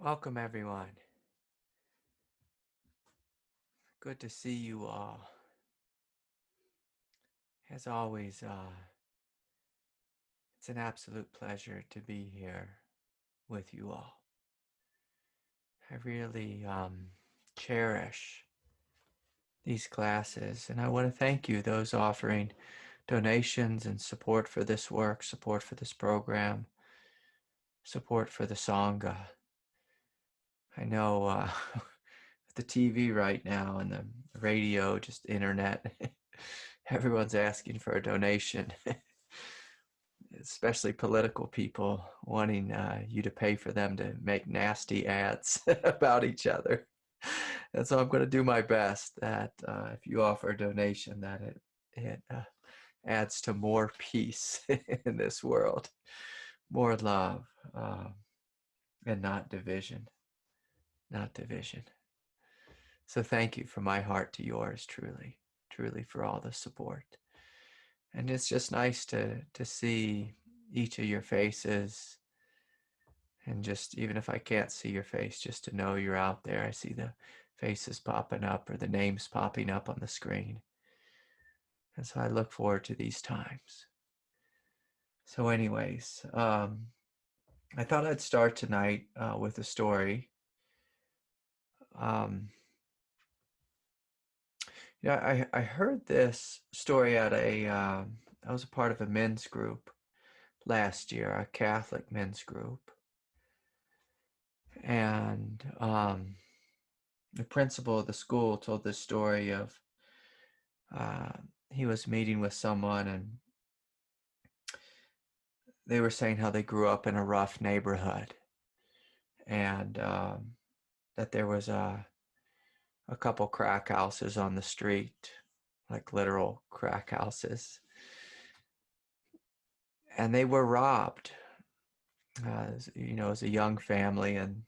Welcome, everyone. Good to see you all. As always, it's an absolute pleasure to be here with you all. I really cherish these classes, and I want to thank you, those offering donations and support for this work, support for this program, support for the Sangha. I know the TV right now and the radio, just internet, everyone's asking for a donation, especially political people wanting you to pay for them to make nasty ads about each other. And so I'm going to do my best that if you offer a donation, that it adds to more peace in this world, more love, and not division, not division. So thank you from my heart to yours, truly, truly, for all the support. And it's just nice to see each of your faces. And just, even if I can't see your face, just to know you're out there. I see the faces popping up or the names popping up on the screen. And so I look forward to these times. So anyways, I thought I'd start tonight with a story. I heard this story at I was a part of a men's group last year, a Catholic men's group. And the principal of the school told this story of he was meeting with someone and they were saying how they grew up in a rough neighborhood and that there was a couple crack houses on the street, like literal crack houses. And they were robbed, as a young family. And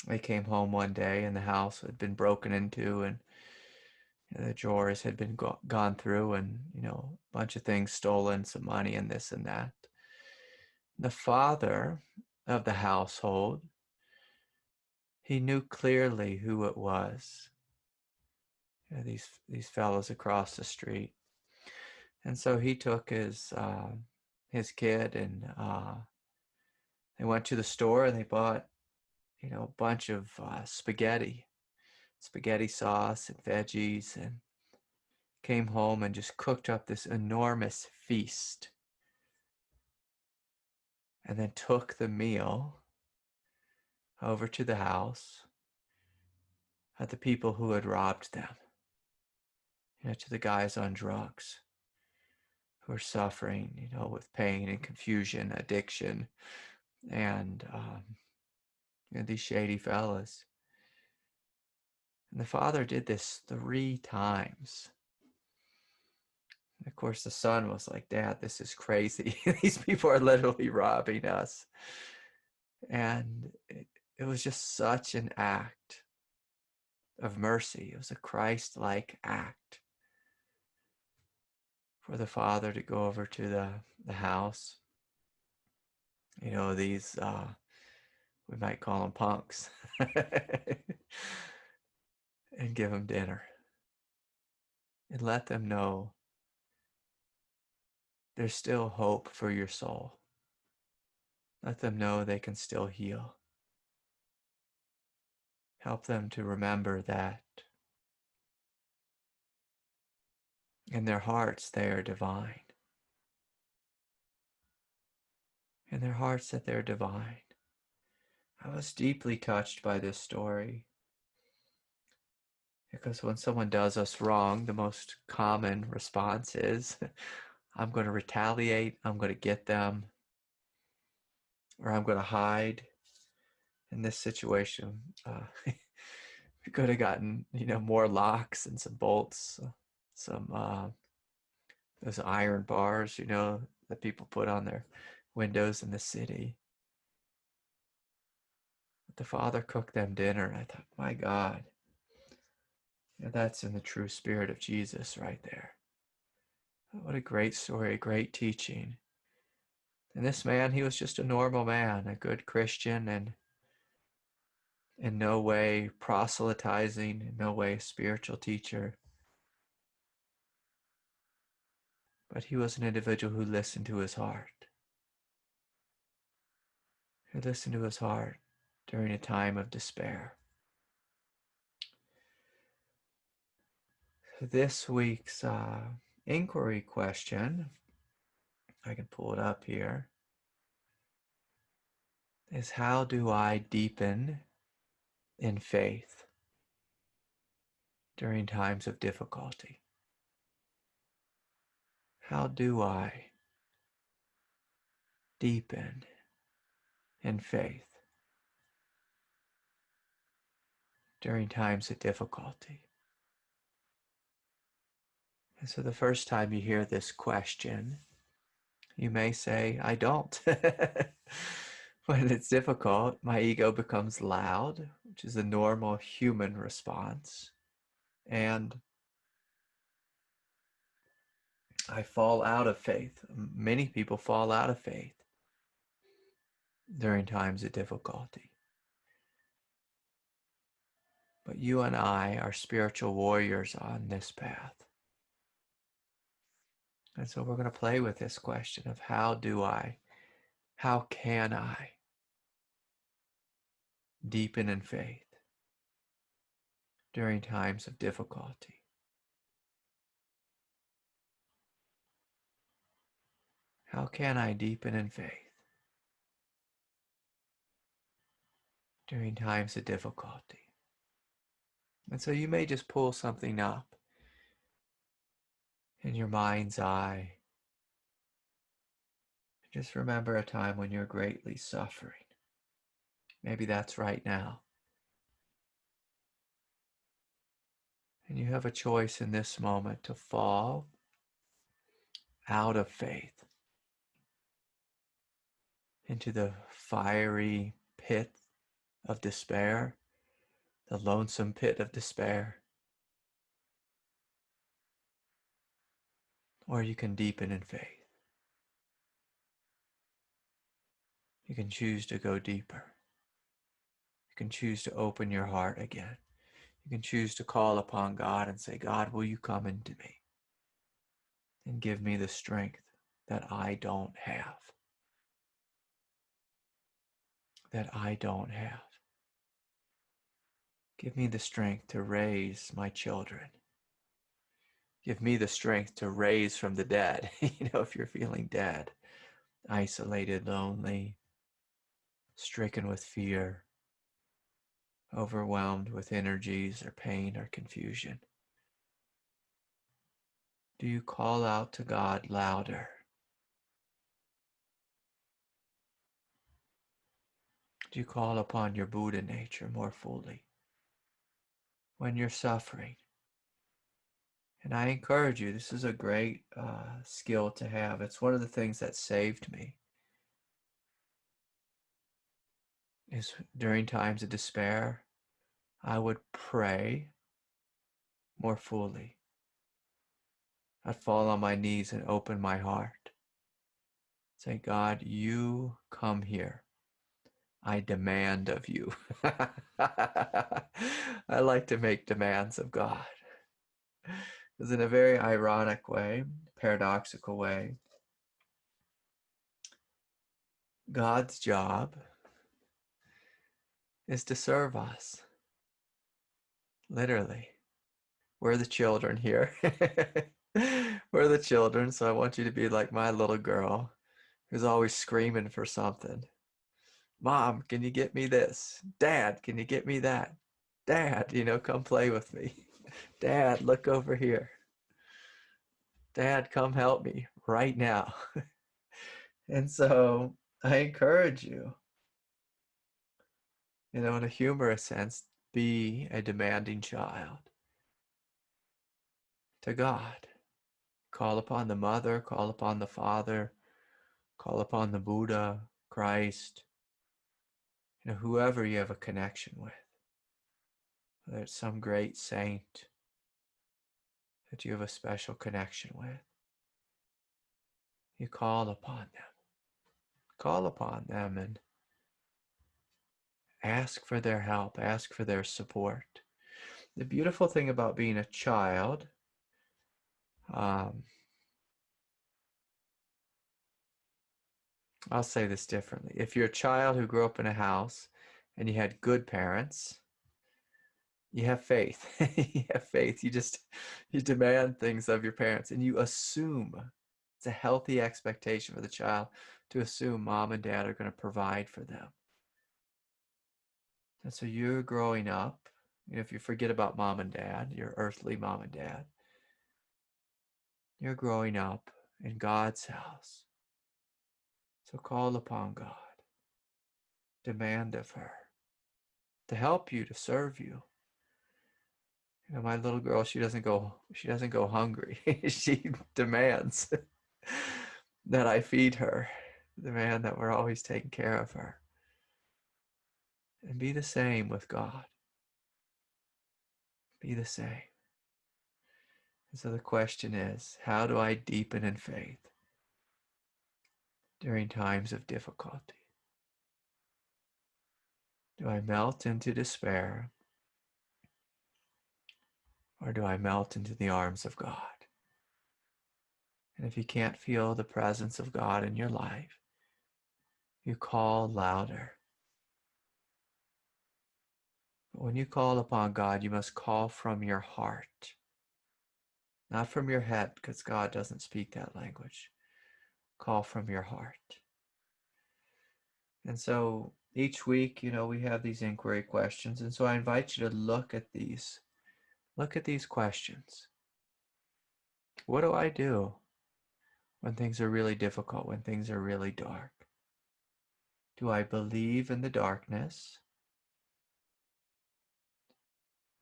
they came home one day and the house had been broken into and the drawers had been gone through and, a bunch of things stolen, some money and this and that. The father of the household, he knew clearly who it was. These fellows across the street. And so he took his kid and they went to the store and they bought, a bunch of spaghetti sauce and veggies, and came home and just cooked up this enormous feast. And then took the meal over to the house at the people who had robbed them, to the guys on drugs who are suffering, with pain and confusion, addiction, and these shady fellas. And the father did this 3 times. And of course, the son was like, "Dad, this is crazy. These people are literally robbing us." And it was just such an act of mercy. It was a Christ-like act for the father to go over to the house. These, we might call them punks, and give them dinner. And let them know there's still hope for your soul. Let them know they can still heal. Help them to remember that in their hearts they are divine. In their hearts that they're divine. I was deeply touched by this story because when someone does us wrong, the most common response is, I'm going to retaliate, I'm going to get them, or I'm going to hide. In this situation, we could have gotten, more locks and some bolts, some those iron bars, that people put on their windows in the city. But the father cooked them dinner, and I thought, my God, that's in the true spirit of Jesus right there. What a great story, a great teaching. And this man, he was just a normal man, a good Christian, and in no way proselytizing, in no way a spiritual teacher. But he was an individual who listened to his heart. Who listened to his heart during a time of despair. This week's inquiry question, I can pull it up here, is how do I deepen in faith during times of difficulty? How do I deepen in faith during times of difficulty? And so the first time you hear this question, you may say, I don't. When it's difficult, my ego becomes loud, which is a normal human response. And I fall out of faith. Many people fall out of faith during times of difficulty. But you and I are spiritual warriors on this path. And so we're going to play with this question of how can I deepen in faith during times of difficulty? How can I deepen in faith during times of difficulty? And so you may just pull something up in your mind's eye. Just remember a time when you're greatly suffering. Maybe that's right now. And you have a choice in this moment to fall out of faith into the fiery pit of despair, the lonesome pit of despair. Or you can deepen in faith. You can choose to go deeper. You can choose to open your heart again. You can choose to call upon God and say, God, will you come into me and give me the strength that I don't have? That I don't have. Give me the strength to raise my children. Give me the strength to raise from the dead. If you're feeling dead, isolated, lonely, stricken with fear, overwhelmed with energies or pain or confusion, do you call out to God louder? Do you call upon your Buddha nature more fully when you're suffering? And I encourage you, this is a great skill to have. It's one of the things that saved me. Is during times of despair, I would pray more fully. I'd fall on my knees and open my heart. Say, God, you come here. I demand of you. I like to make demands of God. Because in a very ironic way, paradoxical way, God's job is to serve us. Literally. We're the children here. We're the children, so I want you to be like my little girl who's always screaming for something. Mom, can you get me this? Dad, can you get me that? Dad, come play with me. Dad, look over here. Dad, come help me right now. And so I encourage you, in a humorous sense, be a demanding child to God. Call upon the mother, call upon the father, call upon the Buddha, Christ, whoever you have a connection with. Whether it's some great saint that you have a special connection with. You call upon them. Call upon them and ask for their help, ask for their support. The beautiful thing about being a child, I'll say this differently. If you're a child who grew up in a house and you had good parents, you have faith. You have faith. You demand things of your parents, and you assume it's a healthy expectation for the child to assume mom and dad are going to provide for them. And so you're growing up, if you forget about mom and dad, your earthly mom and dad, you're growing up in God's house. So call upon God. Demand of her to help you, to serve you. My little girl, she doesn't go hungry. She demands that I feed her, demand that we're always taking care of her. And be the same with God. Be the same. And so the question is, how do I deepen in faith during times of difficulty? Do I melt into despair, or do I melt into the arms of God? And if you can't feel the presence of God in your life, you call louder. But when you call upon God, you must call from your heart, not from your head, because God doesn't speak that language. Call from your heart. And so each week, we have these inquiry questions. And so I invite you to look at these. Look at these questions. What do I do when things are really difficult, when things are really dark? Do I believe in the darkness?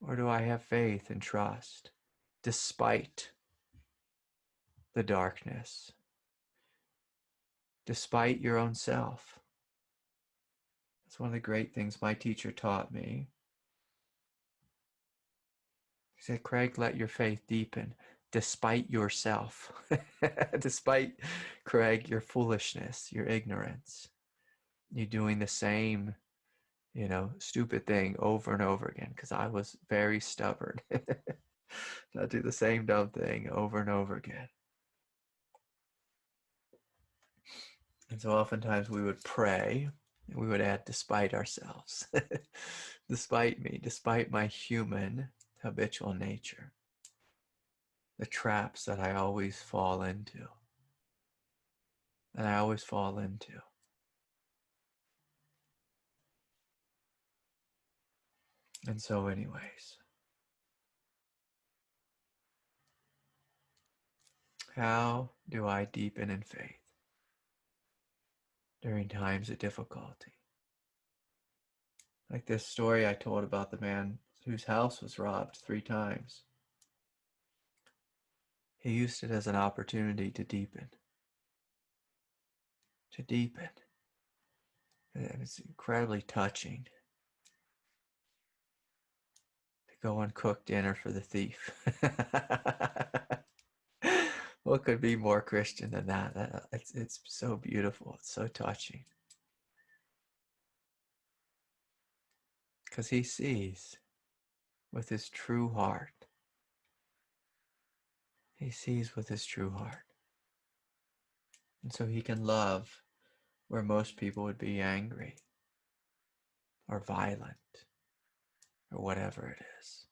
Or do I have faith and trust despite the darkness? Despite your own self? That's one of the great things my teacher taught me. He said, Craig, let your faith deepen despite yourself. Despite, Craig, your foolishness, your ignorance. You doing the same, stupid thing over and over again, because I was very stubborn. I do the same dumb thing over and over again. And so oftentimes we would pray, and we would add despite ourselves. Despite me, despite my human habitual nature. The traps that I always fall into. And so anyways, how do I deepen in faith during times of difficulty? Like this story I told about the man whose house was robbed 3 times. He used it as an opportunity to deepen. To deepen. And it's incredibly touching to go and cook dinner for the thief. What could be more Christian than that? It's so beautiful. It's so touching. Because he sees with his true heart. He sees with his true heart. And so he can love where most people would be angry or violent or whatever it is.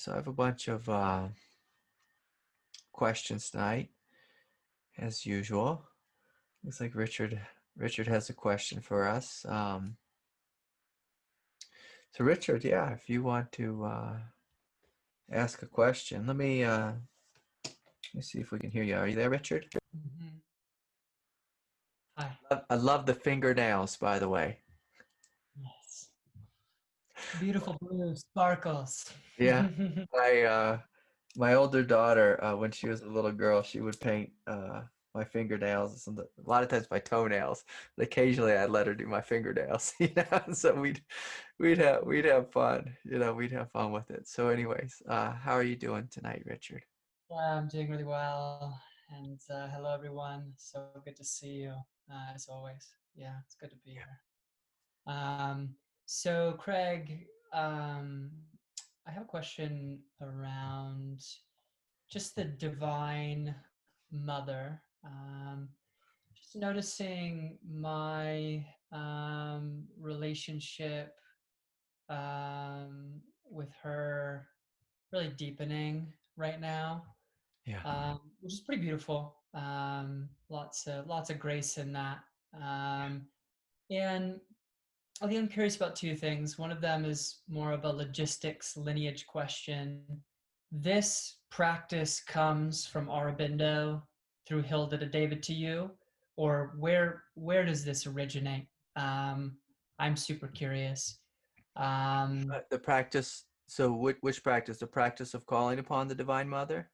So I have a bunch of questions tonight, as usual. Looks like Richard has a question for us. So Richard, yeah, if you want to ask a question, let me see if we can hear you. Are you there, Richard? Mm-hmm. Hi. I love the fingernails, by the way. Yes. Beautiful blue sparkles. Yeah. My older daughter, when she was a little girl, she would paint my fingernails, and a lot of times my toenails. But occasionally, I'd let her do my fingernails. So we'd have fun. We'd have fun with it. So, anyways, how are you doing tonight, Richard? I'm doing really well. And hello, everyone. So good to see you. as always. Yeah, it's good to be here. So Craig, I have a question around just the Divine Mother. Just noticing my relationship with her really deepening right now, Yeah. which is pretty beautiful. Lots of grace in that. And I think I'm curious about two things. One of them is more of a logistics lineage question. This practice comes from Aurobindo through Hilda to David to you, or where does this originate? I'm super curious. The practice. So which practice? The practice of calling upon the Divine Mother?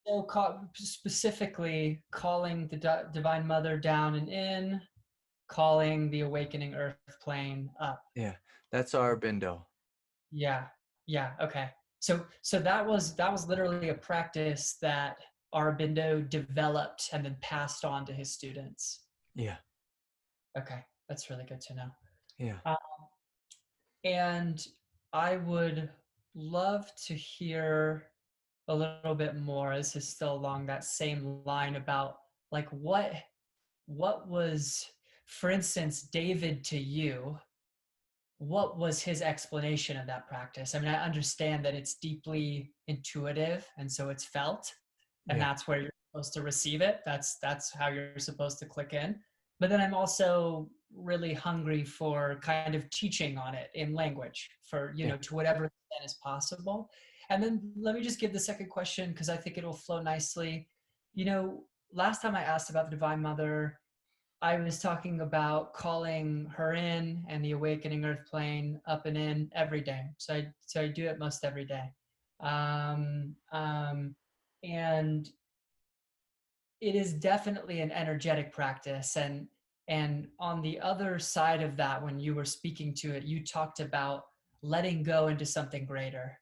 So specifically calling the Divine Mother down and in, calling the awakening earth plane up. Yeah, that's Aurobindo. Yeah, yeah, okay. So that was literally a practice that Aurobindo developed and then passed on to his students. Yeah, Okay, that's really good to know. yeah, Uh, and I would love to hear a little bit more. This is still along that same line about like what was, for instance, David to you, what was his explanation of that practice? I mean, I understand that it's deeply intuitive and so it's felt, and yeah, that's where you're supposed to receive it. That's how you're supposed to click in. But then I'm also really hungry for kind of teaching on it in language for, yeah, to whatever extent is possible. And then let me just give the second question because I think it'll flow nicely. Last time I asked about the Divine Mother, I was talking about calling her in and the awakening earth plane up and in every day. So I do it most every day. Um, um, and it is definitely an energetic practice. And on the other side of that, when you were speaking to it, you talked about letting go into something greater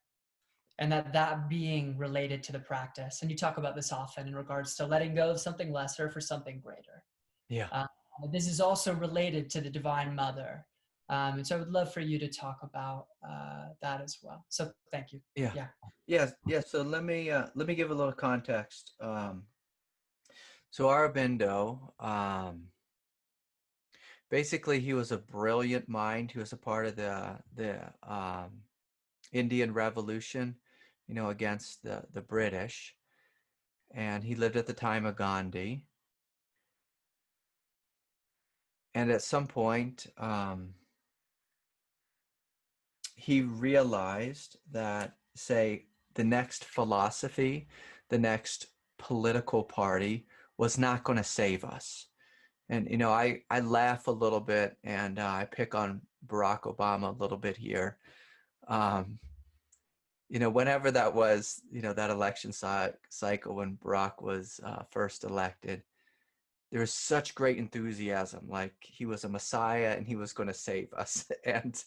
and that being related to the practice. And you talk about this often in regards to letting go of something lesser for something greater. yeah, Uh, this is also related to the Divine Mother. And so I would love for you to talk about that as well. So thank you. yeah, Yeah. yes, yes. So let me give a little context. So Aurobindo, basically, he was a brilliant mind. He was a part of the Indian Revolution, against the British, and he lived at the time of Gandhi. And at some point, he realized that, say, the next philosophy, the next political party was not going to save us. And, I laugh a little bit and I pick on Barack Obama a little bit here. Um, whenever that was, that election cycle when Barack was first elected, there was such great enthusiasm, like he was a messiah and he was going to save us. And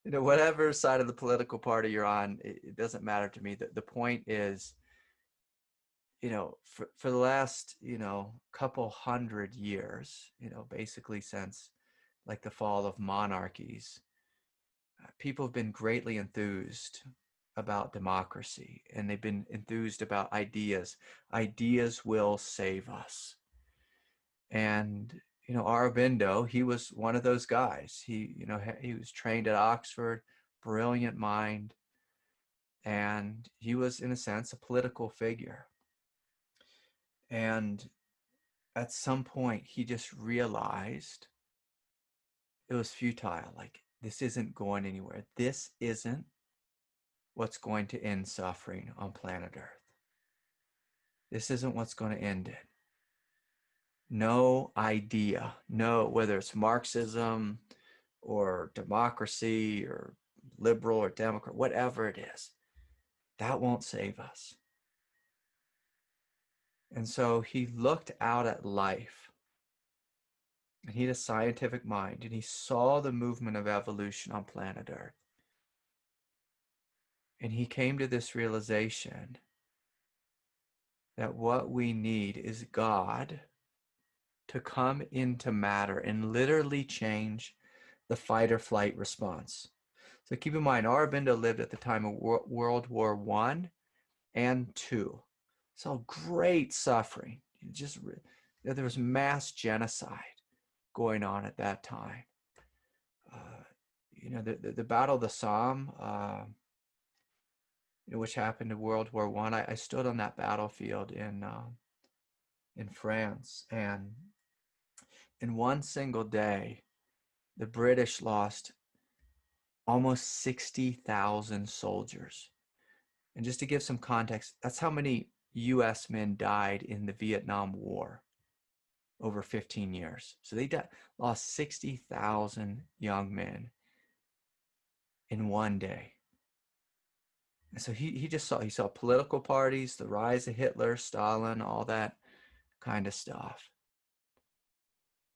whatever side of the political party you're on, it doesn't matter to me. The point is, for the last couple hundred years, basically since like the fall of monarchies, people have been greatly enthused about democracy, and they've been enthused about ideas. Ideas will save us. And Aurobindo, he was one of those guys. He was trained at Oxford, brilliant mind, and he was, in a sense, a political figure. And at some point, he just realized it was futile. Like, this isn't going anywhere. This isn't what's going to end suffering on planet Earth. This isn't what's going to end it. No idea, no, whether it's Marxism or democracy or liberal or Democrat, whatever it is, that won't save us. And so he looked out at life, and he had a scientific mind, and he saw the movement of evolution on planet Earth. And he came to this realization that what we need is God to come into matter and literally change the fight or flight response. So keep in mind, Aurobindo lived at the time of World War I and II. So great suffering. There was mass genocide going on at that time. The Battle of the Somme, which happened in World War I. I stood on that battlefield in France, and in one single day, the British lost almost 60,000 soldiers. And just to give some context, that's how many US men died in the Vietnam War over 15 years. So they lost 60,000 young men in one day. And so he saw political parties, the rise of Hitler, Stalin, all that kind of stuff.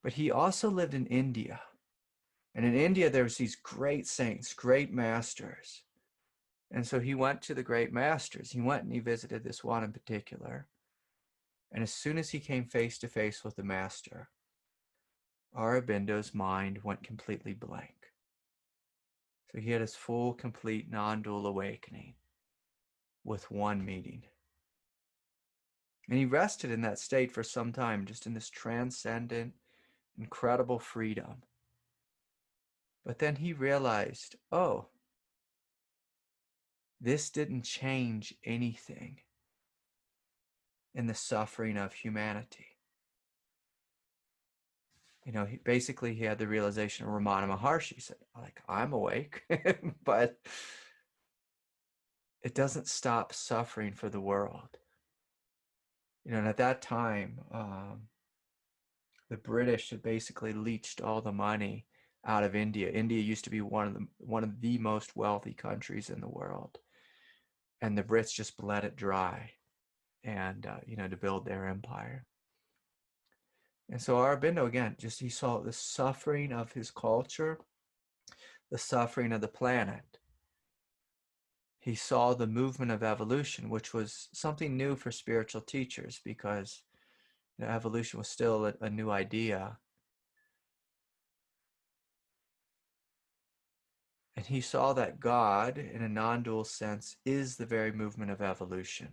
But he also lived in India. And in India, there was these great saints, great masters. And so he went to the great masters. He went and he visited this one in particular. And as soon as he came face to face with the master, Aurobindo's mind went completely blank. So he had his full, complete non-dual awakening with one meeting. And he rested in that state for some time, just in this transcendent, incredible freedom. But then he realized, oh, this didn't change anything in the suffering of humanity. He had the realization of Ramana Maharshi. He said, I'm awake, but it doesn't stop suffering for the world. And at that time, the British had basically leached all the money out of India. India used to be one of the most wealthy countries in the world, and the Brits just bled it dry, and to build their empire. And so Aurobindo, again, he saw the suffering of his culture, the suffering of the planet. He saw the movement of evolution, which was something new for spiritual teachers because evolution was still a new idea. And he saw that God, in a non-dual sense, is the very movement of evolution.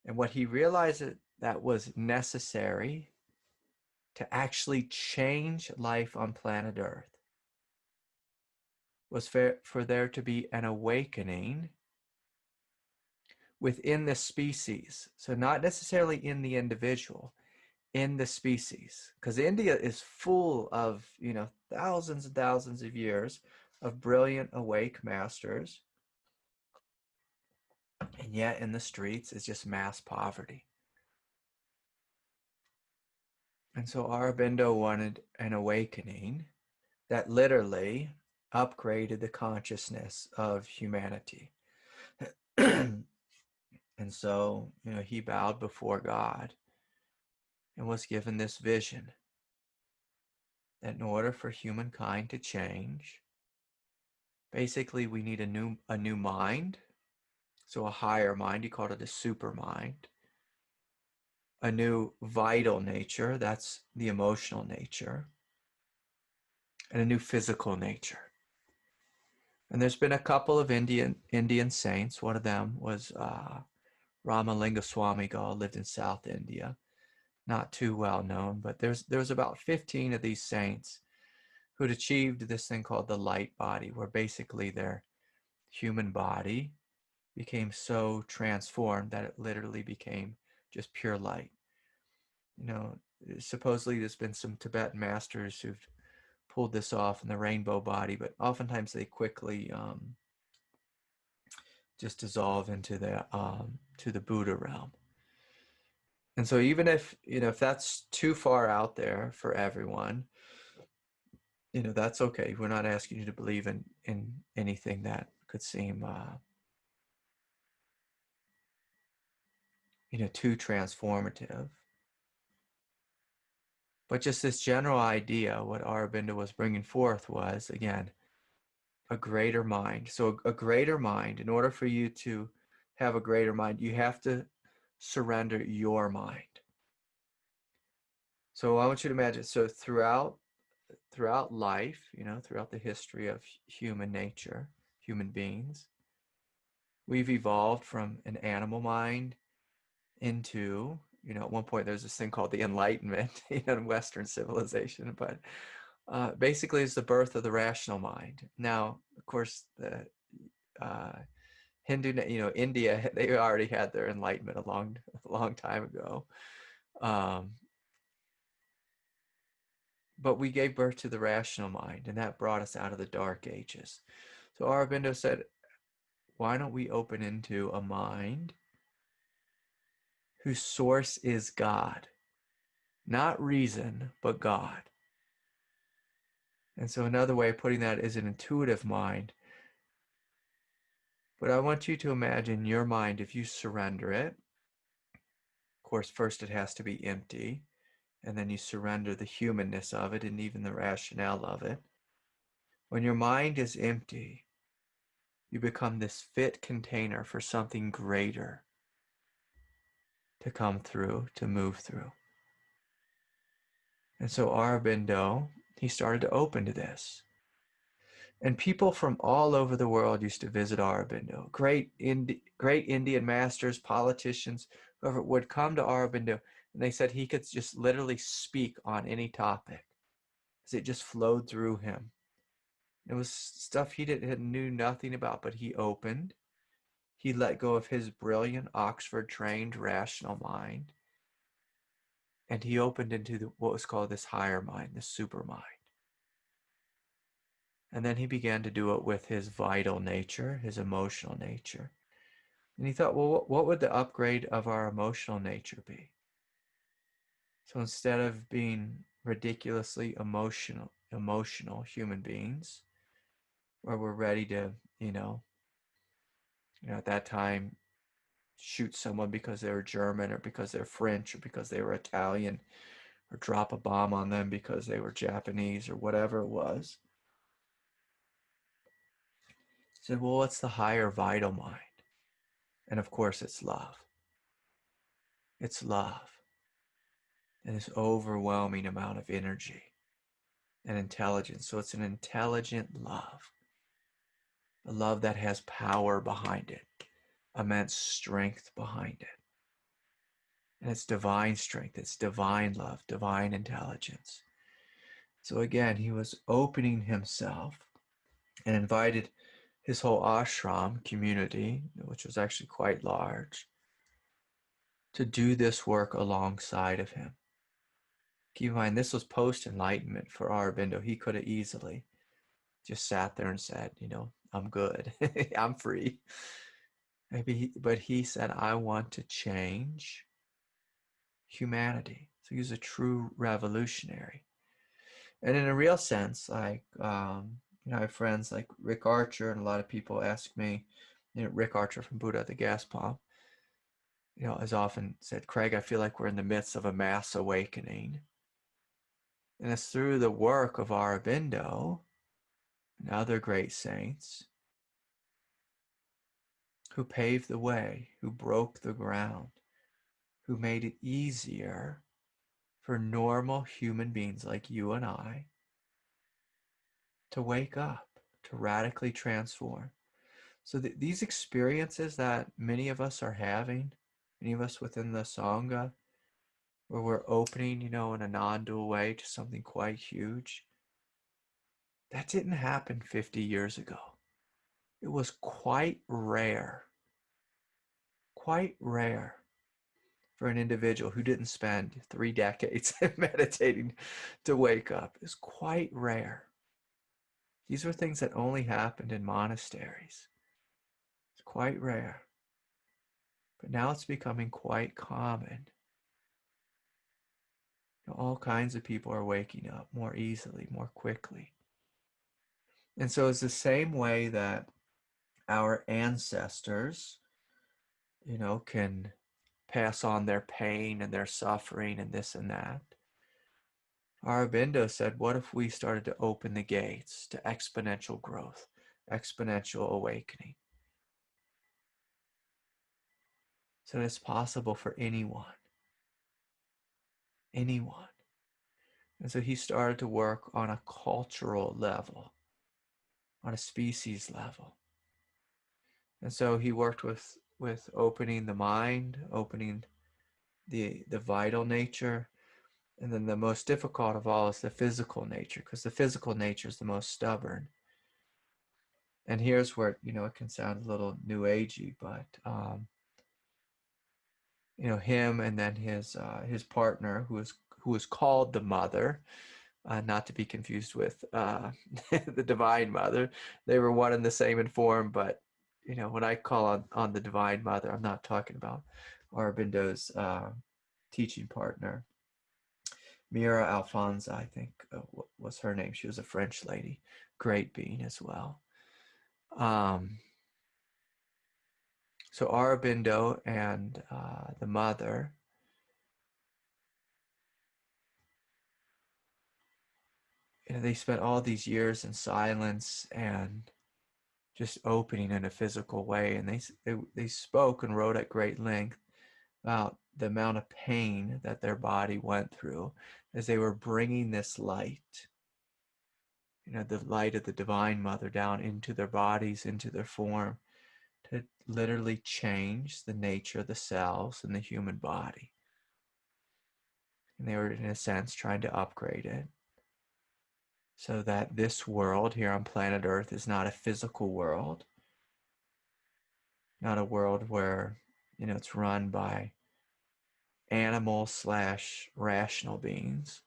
And what he realized that was necessary to actually change life on planet Earth was for there to be an awakening within the species. So not necessarily in the individual, in the species. Because India is full of, thousands and thousands of years of brilliant awake masters. And yet in the streets is just mass poverty. And so Aurobindo wanted an awakening that literally upgraded the consciousness of humanity. And so, he bowed before God and was given this vision that in order for humankind to change, basically we need a new mind. So a higher mind, he called it a super mind. A new vital nature, that's the emotional nature. And a new physical nature. And there's been a couple of Indian saints. One of them was Ramalinga Swamigal, lived in South India. Not too well known, but there's about 15 of these saints who'd achieved this thing called the light body, where basically their human body became so transformed that it literally became just pure light. Supposedly there's been some Tibetan masters who've pulled this off in the rainbow body, but oftentimes they quickly just dissolve into the Buddha realm. And so even if that's too far out there for everyone, that's okay. We're not asking you to believe in anything that could seem too transformative. But just this general idea, what Aurobindo was bringing forth was, again, a greater mind. So a greater mind, in order for you to have a greater mind, you have to surrender your mind. So I want you to imagine, so throughout life, throughout the history of human nature, human beings, we've evolved from an animal mind into, at one point there's this thing called the Enlightenment, in Western civilization, but basically it's the birth of the rational mind. Now, of course, the uh, Hindu, India, they already had their enlightenment a long time ago. But we gave birth to the rational mind, and that brought us out of the dark ages. So Aurobindo said, why don't we open into a mind whose source is God? Not reason, but God. And so another way of putting that is an intuitive mind. But I want you to imagine your mind, if you surrender it, of course, first it has to be empty, and then you surrender the humanness of it and even the rationale of it. When your mind is empty, you become this fit container for something greater to come through, to move through. And so Aurobindo, he started to open to this. And people from all over the world used to visit Aurobindo. Great Indian masters, politicians, whoever would come to Aurobindo, and they said he could just literally speak on any topic, because it just flowed through him. It was stuff he knew nothing about, but he opened. He let go of his brilliant Oxford-trained rational mind, and he opened into what was called this higher mind, the super mind. And then he began to do it with his vital nature, his emotional nature. And he thought, well, what would the upgrade of our emotional nature be? So instead of being ridiculously emotional human beings, where we're ready to, at that time, shoot someone because they were German or because they're French or because they were Italian, or drop a bomb on them because they were Japanese or whatever it was. He said, well, what's the higher vital mind? And of course, it's love. It's love. And this overwhelming amount of energy and intelligence. So it's an intelligent love. A love that has power behind it, immense strength behind it. And it's divine strength, it's divine love, divine intelligence. So again, he was opening himself and invited his whole ashram community, which was actually quite large, to do this work alongside of him. Keep in mind, this was post-enlightenment for Aurobindo. He could have easily just sat there and said, I'm good. I'm free. But he said, I want to change humanity. So he was a true revolutionary. And in a real sense, like, I have friends like Rick Archer, and a lot of people ask me, Rick Archer from Buddha at the Gas Pump, has often said, Craig, I feel like we're in the midst of a mass awakening. And it's through the work of Aurobindo and other great saints who paved the way, who broke the ground, who made it easier for normal human beings like you and I to wake up, to radically transform. So these experiences that many of us are having, many of us within the Sangha, where we're opening, in a non-dual way to something quite huge, that didn't happen 50 years ago. It was quite rare for an individual who didn't spend 3 decades meditating to wake up. It's quite rare. These were things that only happened in monasteries. It's quite rare. But now it's becoming quite common. All kinds of people are waking up more easily, more quickly. And so it's the same way that our ancestors, can pass on their pain and their suffering and this and that. Aurobindo said, what if we started to open the gates to exponential growth, exponential awakening? So it's possible for anyone. Anyone. And so he started to work on a cultural level, on a species level. And so he worked with opening the mind, opening the vital nature. And then the most difficult of all is the physical nature, because the physical nature is the most stubborn. And here's where, it can sound a little new agey, but him and then his partner, who is called the mother, not to be confused with the divine mother. They were one and the same in form, but when I call on the divine mother, I'm not talking about Aurobindo's teaching partner. Mira Alfonso, I think was her name. She was a French lady, great being as well. So Aurobindo and the mother, they spent all these years in silence and just opening in a physical way. And they spoke and wrote at great length about the amount of pain that their body went through as they were bringing this light, the light of the divine mother down into their bodies, into their form, to literally change the nature of the cells in the human body. And they were, in a sense, trying to upgrade it so that this world here on planet Earth is not a physical world, not a world where, it's run by animal/rational beings,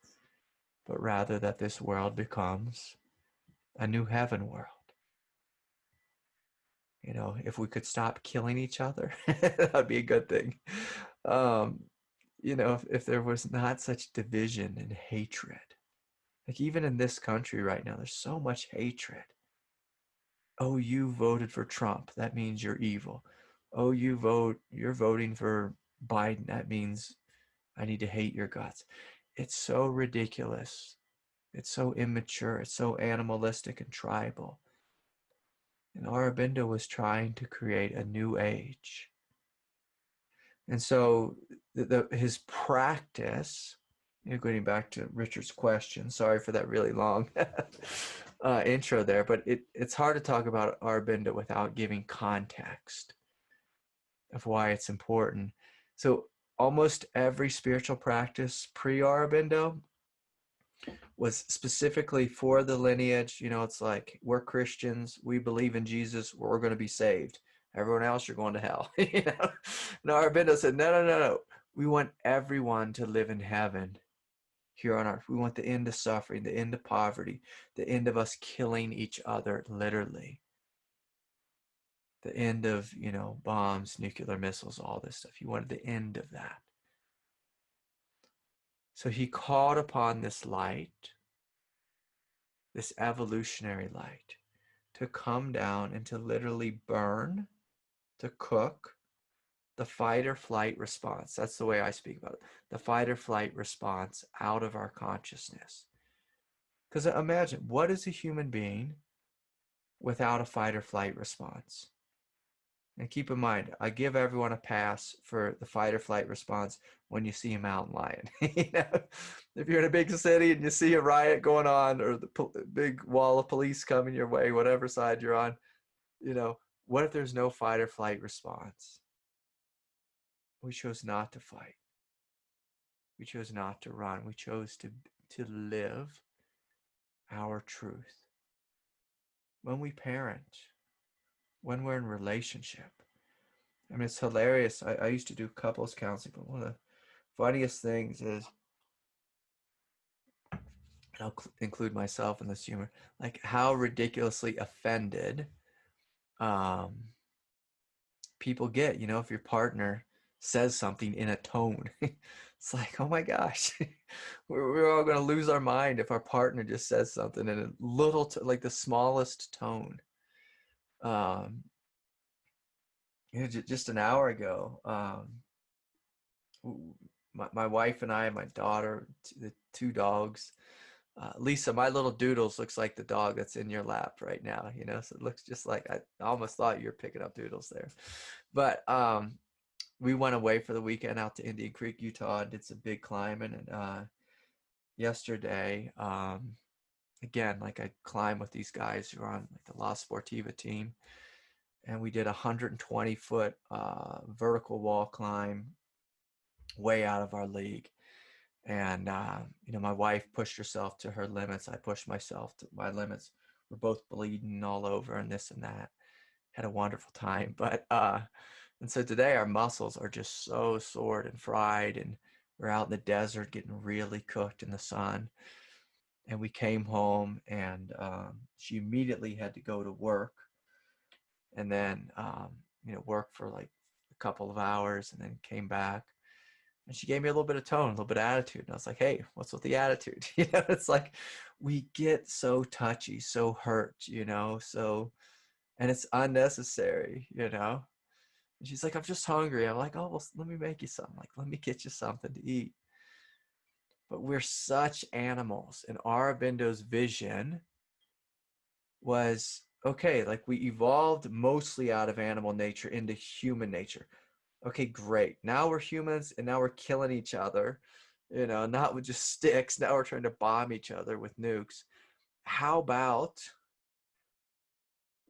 but rather that this world becomes a new heaven world. If we could stop killing each other, that would be a good thing. If there was not such division and hatred, like even in this country right now, there's so much hatred. Oh, you voted for Trump, that means you're evil. Oh, you're voting for Biden, that means I need to hate your guts. It's so ridiculous. It's so immature. It's so animalistic and tribal. And Aurobindo was trying to create a new age. And so his practice, going back to Richard's question, sorry for that really long intro there, but it's hard to talk about Aurobindo without giving context of why it's important. So almost every spiritual practice pre-Aurobindo was specifically for the lineage. It's like, we're Christians, we believe in Jesus, we're going to be saved. Everyone else, you're going to hell. No, Aurobindo said, no. We want everyone to live in heaven here on earth. We want the end of suffering, the end of poverty, the end of us killing each other, literally. The end of, bombs, nuclear missiles, all this stuff. He wanted the end of that. So he called upon this light, this evolutionary light, to come down and to literally burn, to cook the fight or flight response. That's the way I speak about it. The fight or flight response out of our consciousness. Because imagine, what is a human being without a fight or flight response? And keep in mind, I give everyone a pass for the fight or flight response when you see a mountain lion. If you're in a big city and you see a riot going on, or the big wall of police coming your way, whatever side you're on, what if there's no fight or flight response? We chose not to fight. We chose not to run. We chose to live our truth. When we parent, when we're in relationship. I mean, it's hilarious. I used to do couples counseling, but one of the funniest things is, and I'll include myself in this humor, like how ridiculously offended people get, if your partner says something in a tone. It's like, oh my gosh, we're all going to lose our mind if our partner just says something in a little, like the smallest tone. Just an hour ago, my wife and I, my daughter, the two dogs, Lisa, my little Doodles looks like the dog that's in your lap right now, so it looks just like, I almost thought you were picking up Doodles there. But we went away for the weekend out to Indian Creek, Utah, and did some big climbing. And yesterday, again, like I climb with these guys who are on like the La Sportiva team, and we did a 120-foot vertical wall climb way out of our league. And, my wife pushed herself to her limits. I pushed myself to my limits. We're both bleeding all over and this and that. Had a wonderful time. And so today our muscles are just so sore and fried, and we're out in the desert getting really cooked in the sun. And we came home, and she immediately had to go to work, and then, work for like a couple of hours, and then came back. And she gave me a little bit of tone, a little bit of attitude. And I was like, hey, what's with the attitude? It's like we get so touchy, so hurt, and it's unnecessary. And she's like, I'm just hungry. I'm like, oh, well, let me make you something. Like, let me get you something to eat. But we're such animals. And Aurobindo's vision was, okay, like we evolved mostly out of animal nature into human nature. Okay, great. Now we're humans, and now we're killing each other, not with just sticks. Now we're trying to bomb each other with nukes. How about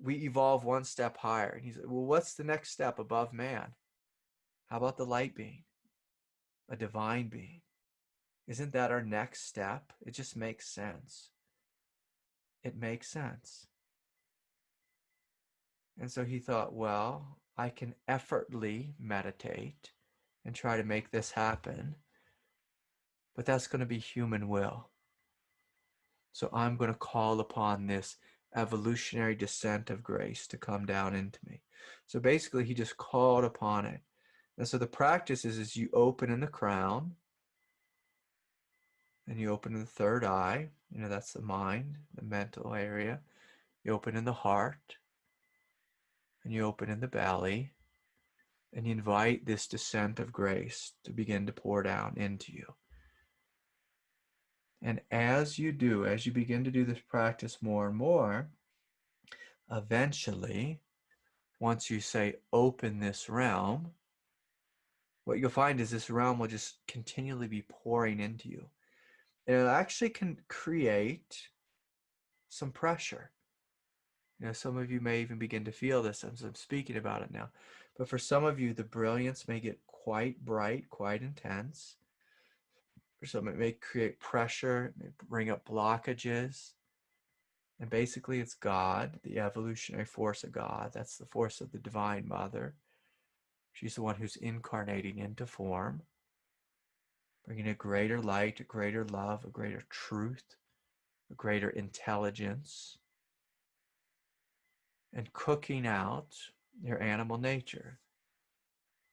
we evolve one step higher? And he's like, well, what's the next step above man? How about the light being, a divine being? Isn't that our next step? It just makes sense. It makes sense. And so he thought, well, I can effortlessly meditate and try to make this happen, but that's going to be human will. So I'm going to call upon this evolutionary descent of grace to come down into me. So basically, he just called upon it. And so the practice is you open in the crown, and you open in the third eye. That's the mind, the mental area. You open in the heart, and you open in the belly, and you invite this descent of grace to begin to pour down into you. And as you begin to do this practice more and more, eventually, once you say, open this realm, what you'll find is this realm will just continually be pouring into you. And it actually can create some pressure. Some of you may even begin to feel this as I'm speaking about it now. But for some of you, the brilliance may get quite bright, quite intense. For some, it may create pressure, it may bring up blockages. And basically, it's God, the evolutionary force of God. That's the force of the Divine Mother. She's the one who's incarnating into form, bringing a greater light, a greater love, a greater truth, a greater intelligence, and cooking out your animal nature.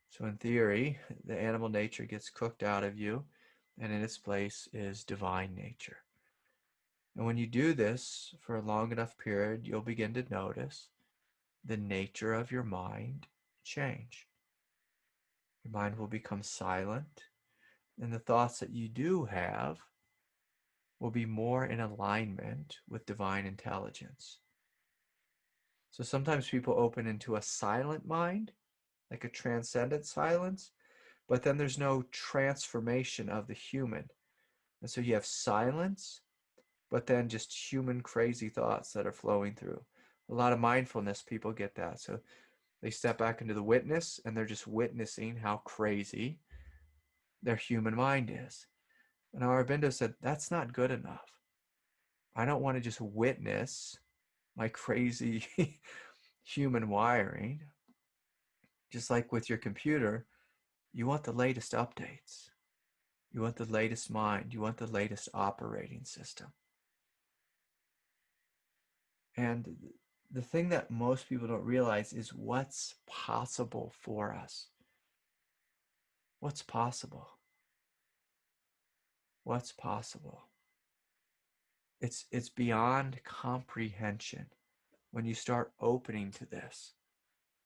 So in theory, the animal nature gets cooked out of you, and in its place is divine nature. And when you do this for a long enough period, you'll begin to notice the nature of your mind change. Your mind will become silent, and the thoughts that you do have will be more in alignment with divine intelligence. So sometimes people open into a silent mind, like a transcendent silence, but then there's no transformation of the human. And so you have silence, but then just human crazy thoughts that are flowing through. A lot of mindfulness people get that. So they step back into the witness, and they're just witnessing how crazy their human mind is. And Aurobindo said, that's not good enough. I don't want to just witness my crazy human wiring. Just like with your computer, you want the latest updates. You want the latest mind. You want the latest operating system. And the thing that most people don't realize is what's possible for us. What's possible? What's possible? It's beyond comprehension when you start opening to this.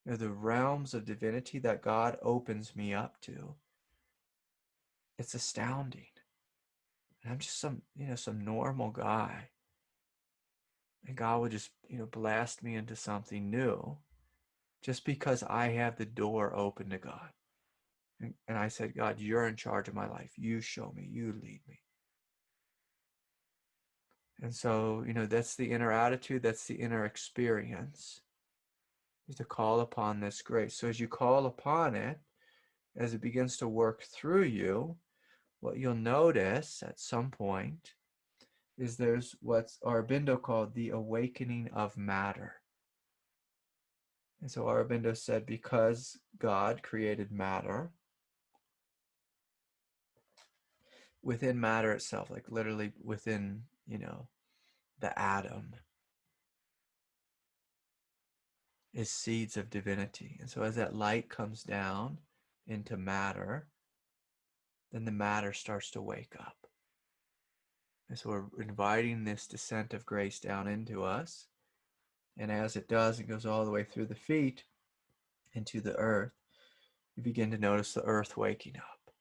The realms of divinity that God opens me up to, it's astounding. And I'm just some normal guy. And God would just, blast me into something new just because I have the door open to God. And I said, God, you're in charge of my life. You show me, you lead me. And so, that's the inner attitude, that's the inner experience, is to call upon this grace. So as you call upon it, as it begins to work through you, what you'll notice at some point is there's what's Aurobindo called the awakening of matter. And so Aurobindo said, because God created matter, within matter itself, like literally within, the atom, is seeds of divinity. And so as that light comes down into matter, then the matter starts to wake up. And so we're inviting this descent of grace down into us. And as it does, it goes all the way through the feet into the earth. You begin to notice the earth waking up.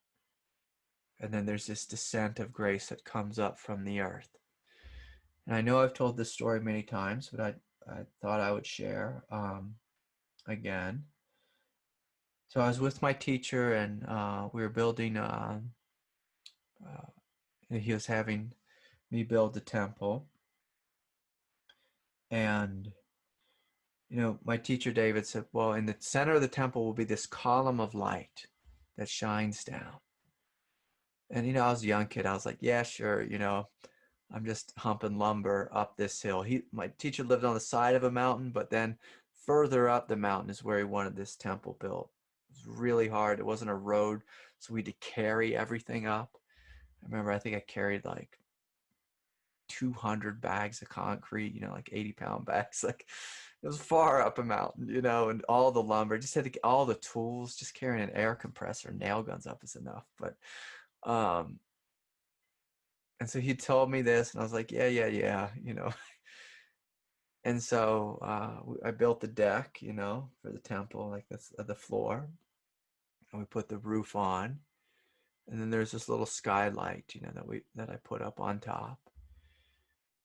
And then there's this descent of grace that comes up from the earth. And I know I've told this story many times, but I thought I would share again. So I was with my teacher, and we were building, he was having me build the temple. And, my teacher, David, said, well, in the center of the temple will be this column of light that shines down. And, I was a young kid. I was like, yeah, sure. I'm just humping lumber up this hill. My teacher lived on the side of a mountain, but then further up the mountain is where he wanted this temple built. It was really hard. It wasn't a road, so we had to carry everything up. I remember, I think I carried like 200 bags of concrete, like 80-pound bags. Like, it was far up a mountain, and all the lumber, just had to get all the tools. Just carrying an air compressor, nail guns up is enough. But, and so he told me this, and I was like, yeah. And so I built the deck, for the temple, like that's the floor, and we put the roof on, and then there's this little skylight, that I put up on top.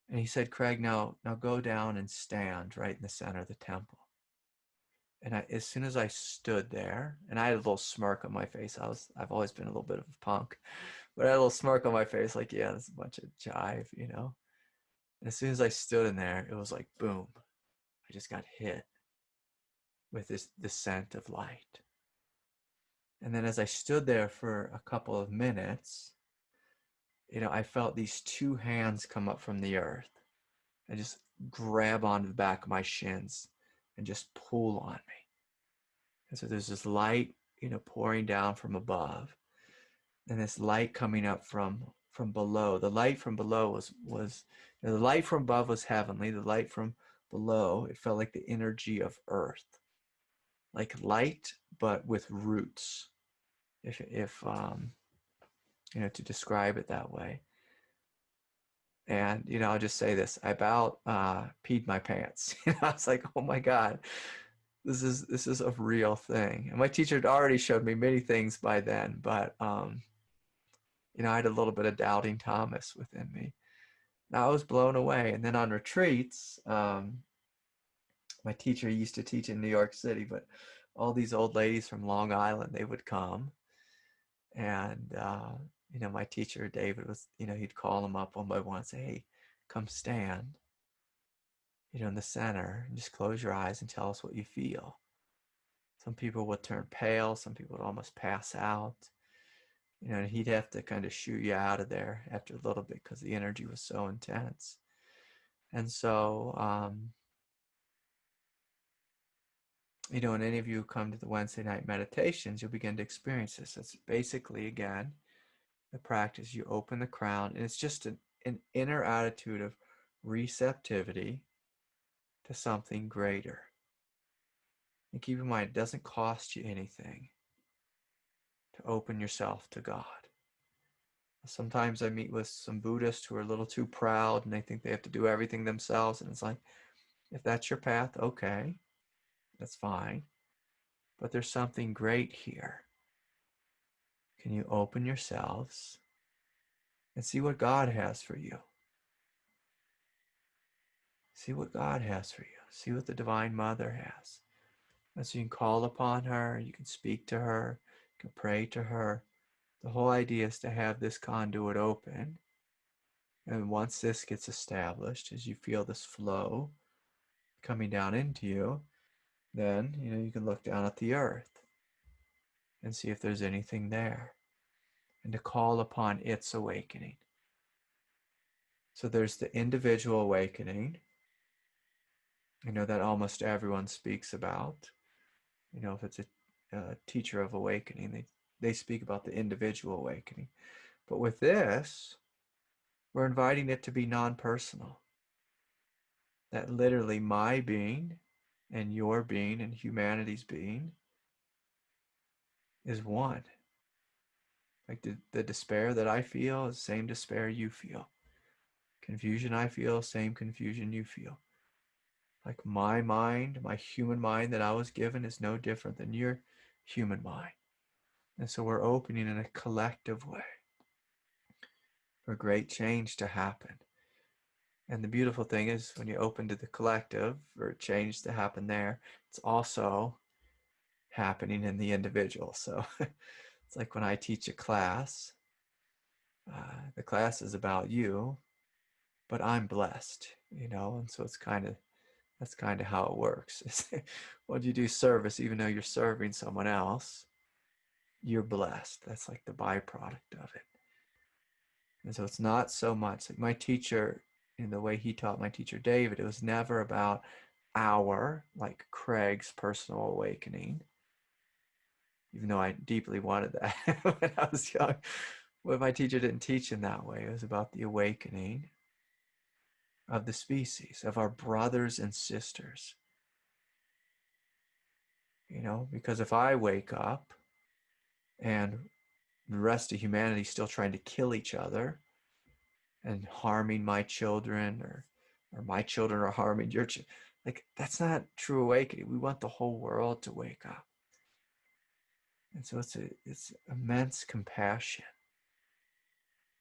And he said, Craig, now go down and stand right in the center of the temple. And as soon as I stood there, and I had a little smirk on my face, I've always been a little bit of a punk, but I had a little smirk on my face, like, yeah, this is a bunch of jive, And as soon as I stood in there, it was like, boom, I just got hit with this descent of light. And then as I stood there for a couple of minutes, I felt these two hands come up from the earth and just grab onto the back of my shins and just pull on me. And so there's this light, pouring down from above, and this light coming up from below. The light from below was the light from above was heavenly. The light from below, it felt like the energy of earth, like light, but with roots. If to describe it that way. And, I'll just say this, I about peed my pants. I was like, oh my God, this is a real thing. And my teacher had already showed me many things by then, but, I had a little bit of doubting Thomas within me. Now I was blown away. And then on retreats, my teacher used to teach in New York City, but all these old ladies from Long Island, they would come. And, my teacher, David, was, he'd call them up one by one and say, hey, come stand, in the center, and just close your eyes and tell us what you feel. Some people would turn pale. Some people would almost pass out, and he'd have to kind of shoo you out of there after a little bit because the energy was so intense. And so, when any of you come to the Wednesday night meditations, you'll begin to experience this. It's basically, again, the practice. You open the crown, and it's just an inner attitude of receptivity to something greater. And keep in mind, it doesn't cost you anything to open yourself to God. Sometimes I meet with some Buddhists who are a little too proud and they think they have to do everything themselves. And it's like, if that's your path, okay, that's fine. But there's something great here. Can you open yourselves and see what God has for you? See what God has for you. See what the Divine Mother has. And so you can call upon her, you can speak to her, you can pray to her. The whole idea is to have this conduit open And once this gets established, as you feel this flow coming down into you, then you can look down at the earth and see if there's anything there, and to call upon its awakening. So there's the individual awakening, that almost everyone speaks about. If it's a teacher of awakening, they speak about the individual awakening. But with this, we're inviting it to be non-personal. That literally my being and your being and humanity's being is one. Like the despair that I feel is the same despair you feel. Confusion I feel, same confusion you feel. Like my mind, my human mind that I was given is no different than your human mind. And so we're opening in a collective way for great change to happen. And the beautiful thing is when you open to the collective or change to happen there, it's also happening in the individual. So it's like when I teach a class, the class is about you, but I'm blessed, and so that's kind of how it works. When you do service, even though you're serving someone else, you're blessed. That's like the byproduct of it. And so it's not so much like my teacher, in the way he taught my teacher David, it was never about like Craig's personal awakening, even though I deeply wanted that when I was young. But my teacher didn't teach in that way. It was about the awakening of the species, of our brothers and sisters. Because if I wake up and the rest of humanity is still trying to kill each other and harming my children, or my children are harming your children, like that's not true awakening. We want the whole world to wake up. And so it's immense compassion.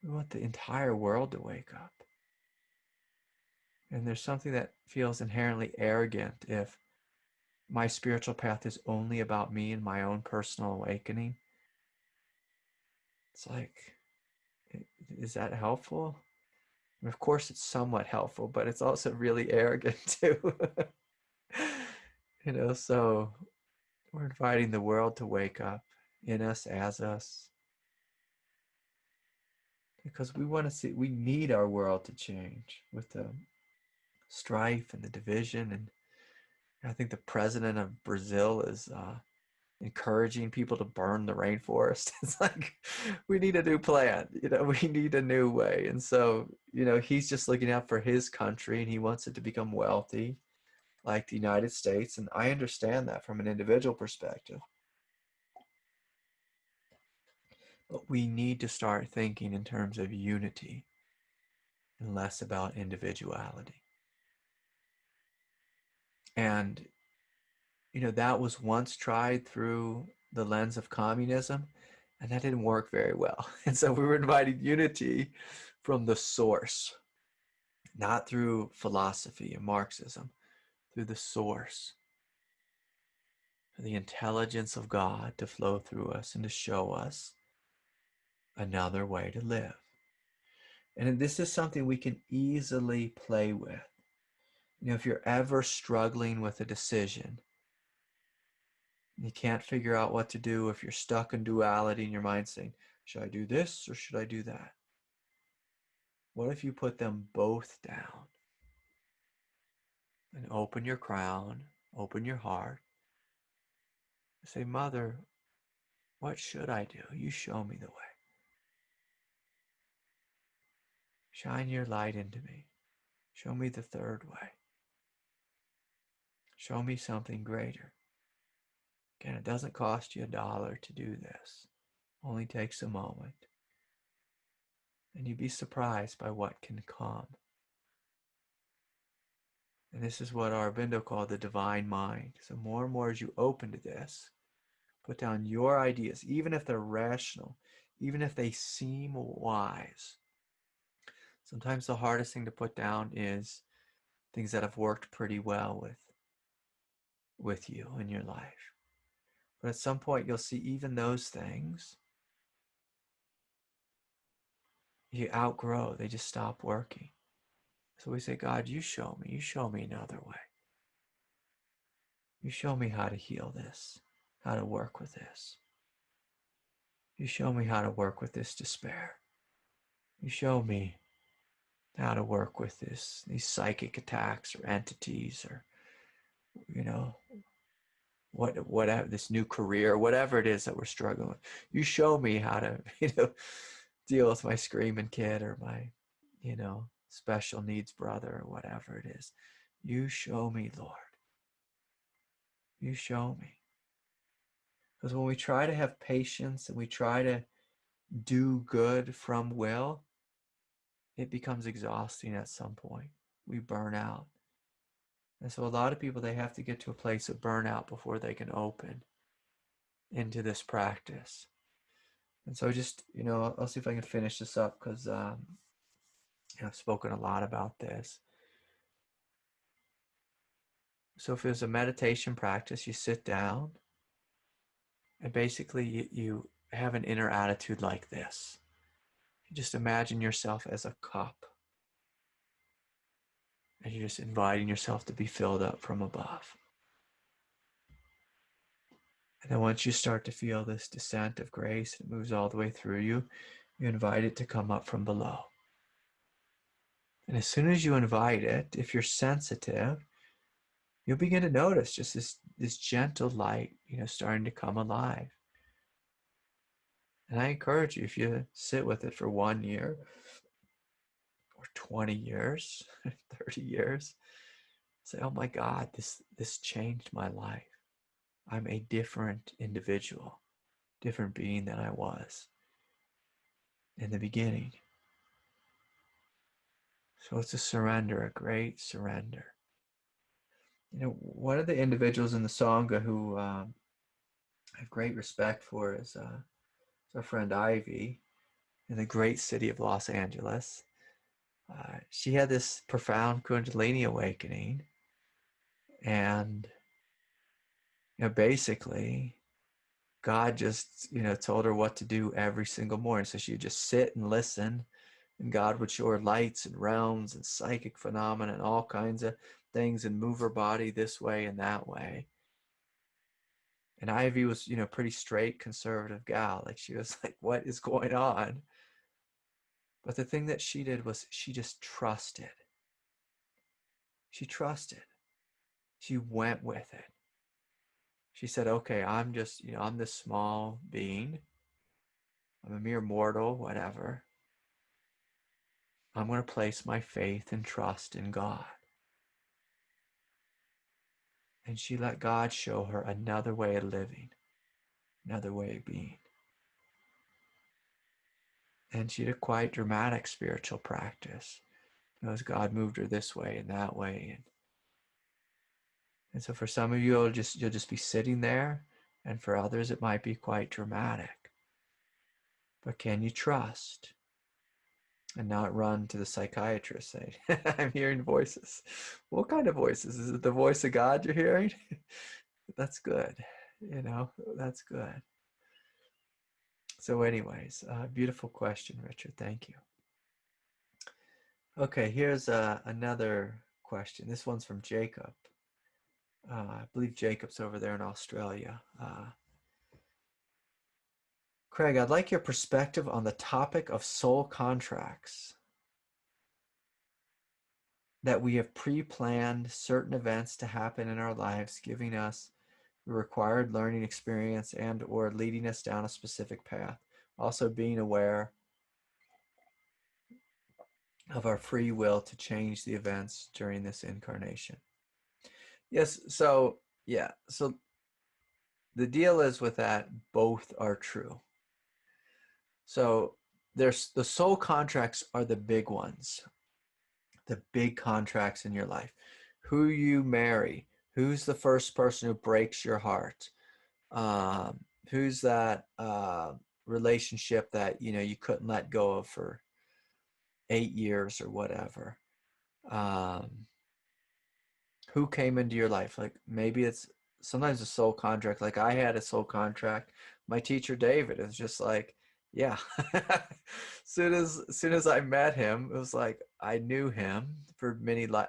We want the entire world to wake up. And there's something that feels inherently arrogant if my spiritual path is only about me and my own personal awakening. It's like, is that helpful? And of course, it's somewhat helpful, but it's also really arrogant too. So we're inviting the world to wake up in us, as us, because we need our world to change with the strife and the division. And I think the president of Brazil is encouraging people to burn the rainforest. It's like, we need a new plan, we need a new way. And so, he's just looking out for his country and he wants it to become wealthy like the United States. And I understand that from an individual perspective. But we need to start thinking in terms of unity and less about individuality. And, that was once tried through the lens of communism, and that didn't work very well. And so we were inviting unity from the source, not through philosophy and Marxism, through the source, for the intelligence of God to flow through us and to show us another way to live. And this is something we can easily play with. If you're ever struggling with a decision, you can't figure out what to do, if you're stuck in duality in your mind saying, should I do this or should I do that? What if you put them both down and open your crown, open your heart, say, Mother, what should I do? You show me the way. Shine your light into me. Show me the third way. Show me something greater. Again, it doesn't cost you $1 to do this. It only takes a moment. And you'd be surprised by what can come. And this is what Aurobindo called the divine mind. So more and more as you open to this, put down your ideas, even if they're rational, even if they seem wise. Sometimes the hardest thing to put down is things that have worked pretty well with you in your life. But at some point you'll see even those things you outgrow, they just stop working. So we say, God, you show me another way. You show me how to heal this, how to work with this. You show me how to work with this despair. You show me how to work with these psychic attacks or entities, or, you know, whatever, this new career, whatever it is that we're struggling with. You show me how to, deal with my screaming kid, or my, special needs brother, or whatever it is. You show me, Lord. You show me. Because when we try to have patience and we try to do good from will, it becomes exhausting at some point. We burn out. And so a lot of people, they have to get to a place of burnout before they can open into this practice. And so just, I'll see if I can finish this up, because I've spoken a lot about this. So if it's a meditation practice, you sit down and basically you have an inner attitude like this. You just imagine yourself as a cup, and you're just inviting yourself to be filled up from above. And then once you start to feel this descent of grace, it moves all the way through you, you invite it to come up from below. And as soon as you invite it, if you're sensitive, you'll begin to notice just this gentle light, starting to come alive. And I encourage you, if you sit with it for 1 year or 20 years, 30 years, say, oh my God, this changed my life. I'm a different individual, different being than I was in the beginning. So it's a surrender, a great surrender. One of the individuals in the Sangha who I have great respect for is our friend Ivy in the great city of Los Angeles. She had this profound kundalini awakening, and basically God just told her what to do every single morning. So she would just sit and listen, and God would show her lights and realms and psychic phenomena and all kinds of things, and move her body this way and that way. And Ivy was pretty straight conservative gal. Like, she was like, what is going on? But the thing that she did was she just trusted. She trusted. She went with it. She said, okay, I'm just, I'm this small being. I'm a mere mortal, whatever. I'm going to place my faith and trust in God. And she let God show her another way of living, another way of being. And she did a quite dramatic spiritual practice. As God moved her this way and that way. And so for some of you, you'll just be sitting there. And for others, it might be quite dramatic. But can you trust and not run to the psychiatrist saying, I'm hearing voices? What kind of voices? Is it the voice of God you're hearing? That's good. That's good. So anyways, beautiful question, Richard. Thank you. Okay, here's another question. This one's from Jacob. I believe Jacob's over there in Australia. Craig, I'd like your perspective on the topic of soul contracts. That we have pre-planned certain events to happen in our lives, giving us the required learning experience and or leading us down a specific path. Also being aware of our free will to change the events during this incarnation. Yes, so yeah, so the deal is with that, both are true. So there's the soul contracts are the big ones, the big contracts in your life. Who you marry, who's the first person who breaks your heart, who's that relationship that you couldn't let go of for 8 years or whatever. Who came into your life? Like, maybe it's sometimes a soul contract. Like, I had a soul contract. My teacher David is just like, Yeah. Soon as I met him, it was like I knew him for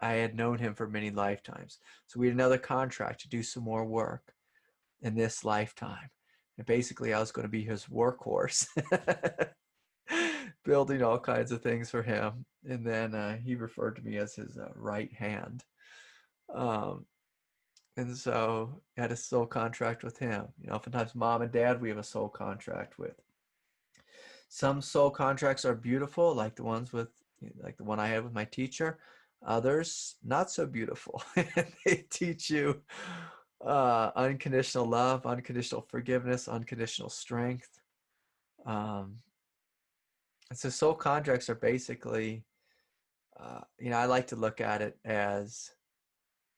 I had known him for many lifetimes. So we had another contract to do some more work in this lifetime. And basically I was going to be his workhorse, building all kinds of things for him. And then he referred to me as his right hand. Um, and so I had a soul contract with him. Oftentimes mom and dad we have a soul contract with. Some soul contracts are beautiful, like the one I had with my teacher. Others not so beautiful. They teach you unconditional love, unconditional forgiveness, unconditional strength. Um, and so soul contracts are basically, I like to look at it as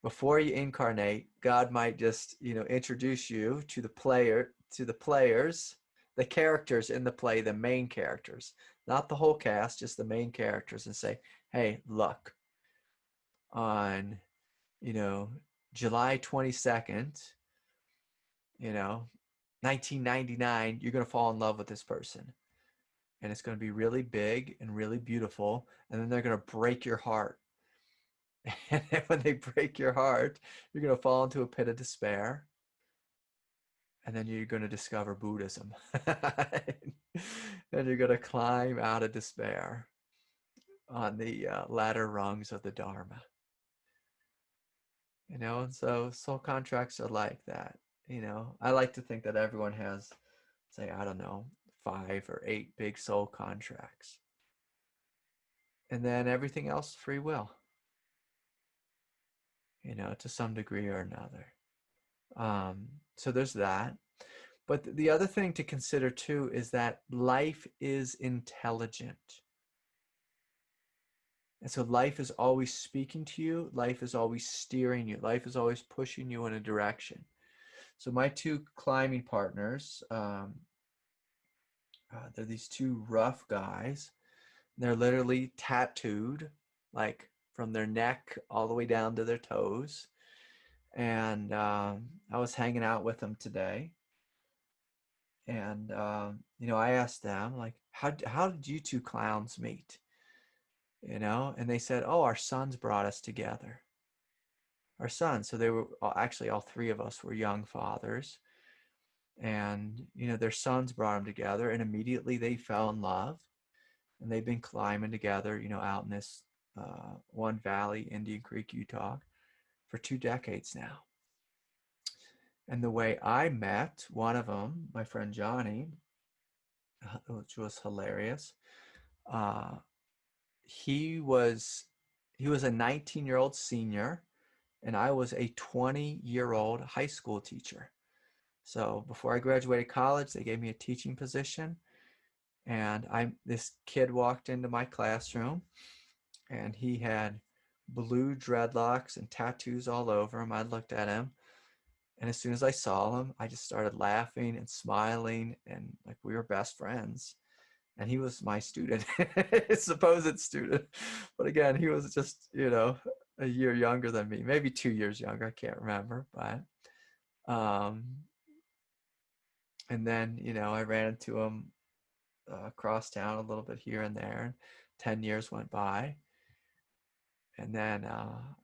before you incarnate, God might just, introduce you to the players, the characters in the play, the main characters, not the whole cast, just the main characters, and say, hey, look, on, you know, July 22nd, you know, 1999, you're going to fall in love with this person. And it's going to be really big and really beautiful. And then they're going to break your heart. And when they break your heart, you're going to fall into a pit of despair. And then you're going to discover Buddhism. And you're going to climb out of despair on the ladder rungs of the Dharma. And so soul contracts are like that. I like to think that everyone has, say, I don't know, 5 or 8 big soul contracts. And then everything else, free will, to some degree or another. So there's that. But the other thing to consider too is that life is intelligent. And so life is always speaking to you. Life is always steering you. Life is always pushing you in a direction. So my 2 climbing partners, they're these 2 rough guys. They're literally tattooed, like from their neck all the way down to their toes. And I was hanging out with them today. And, I asked them, like, how did you 2 clowns meet? And they said, oh, our sons brought us together. Our sons. So they were actually all 3 of us were young fathers. And, their sons brought them together, and immediately they fell in love. And they've been climbing together, out in this one valley, Indian Creek, Utah, for 2 decades now. And the way I met one of them, my friend Johnny, which was hilarious, he was a 19-year-old senior, and I was a 20-year-old high school teacher. So before I graduated college, they gave me a teaching position, and this kid walked into my classroom, and he had blue dreadlocks and tattoos all over him. I looked at him, and as soon as I saw him, I just started laughing and smiling, and like we were best friends. And he was my student, supposed student. But again, he was just, a year younger than me, maybe 2 years younger. I can't remember. But, and then, I ran into him across town a little bit here and there. 10 years went by. And then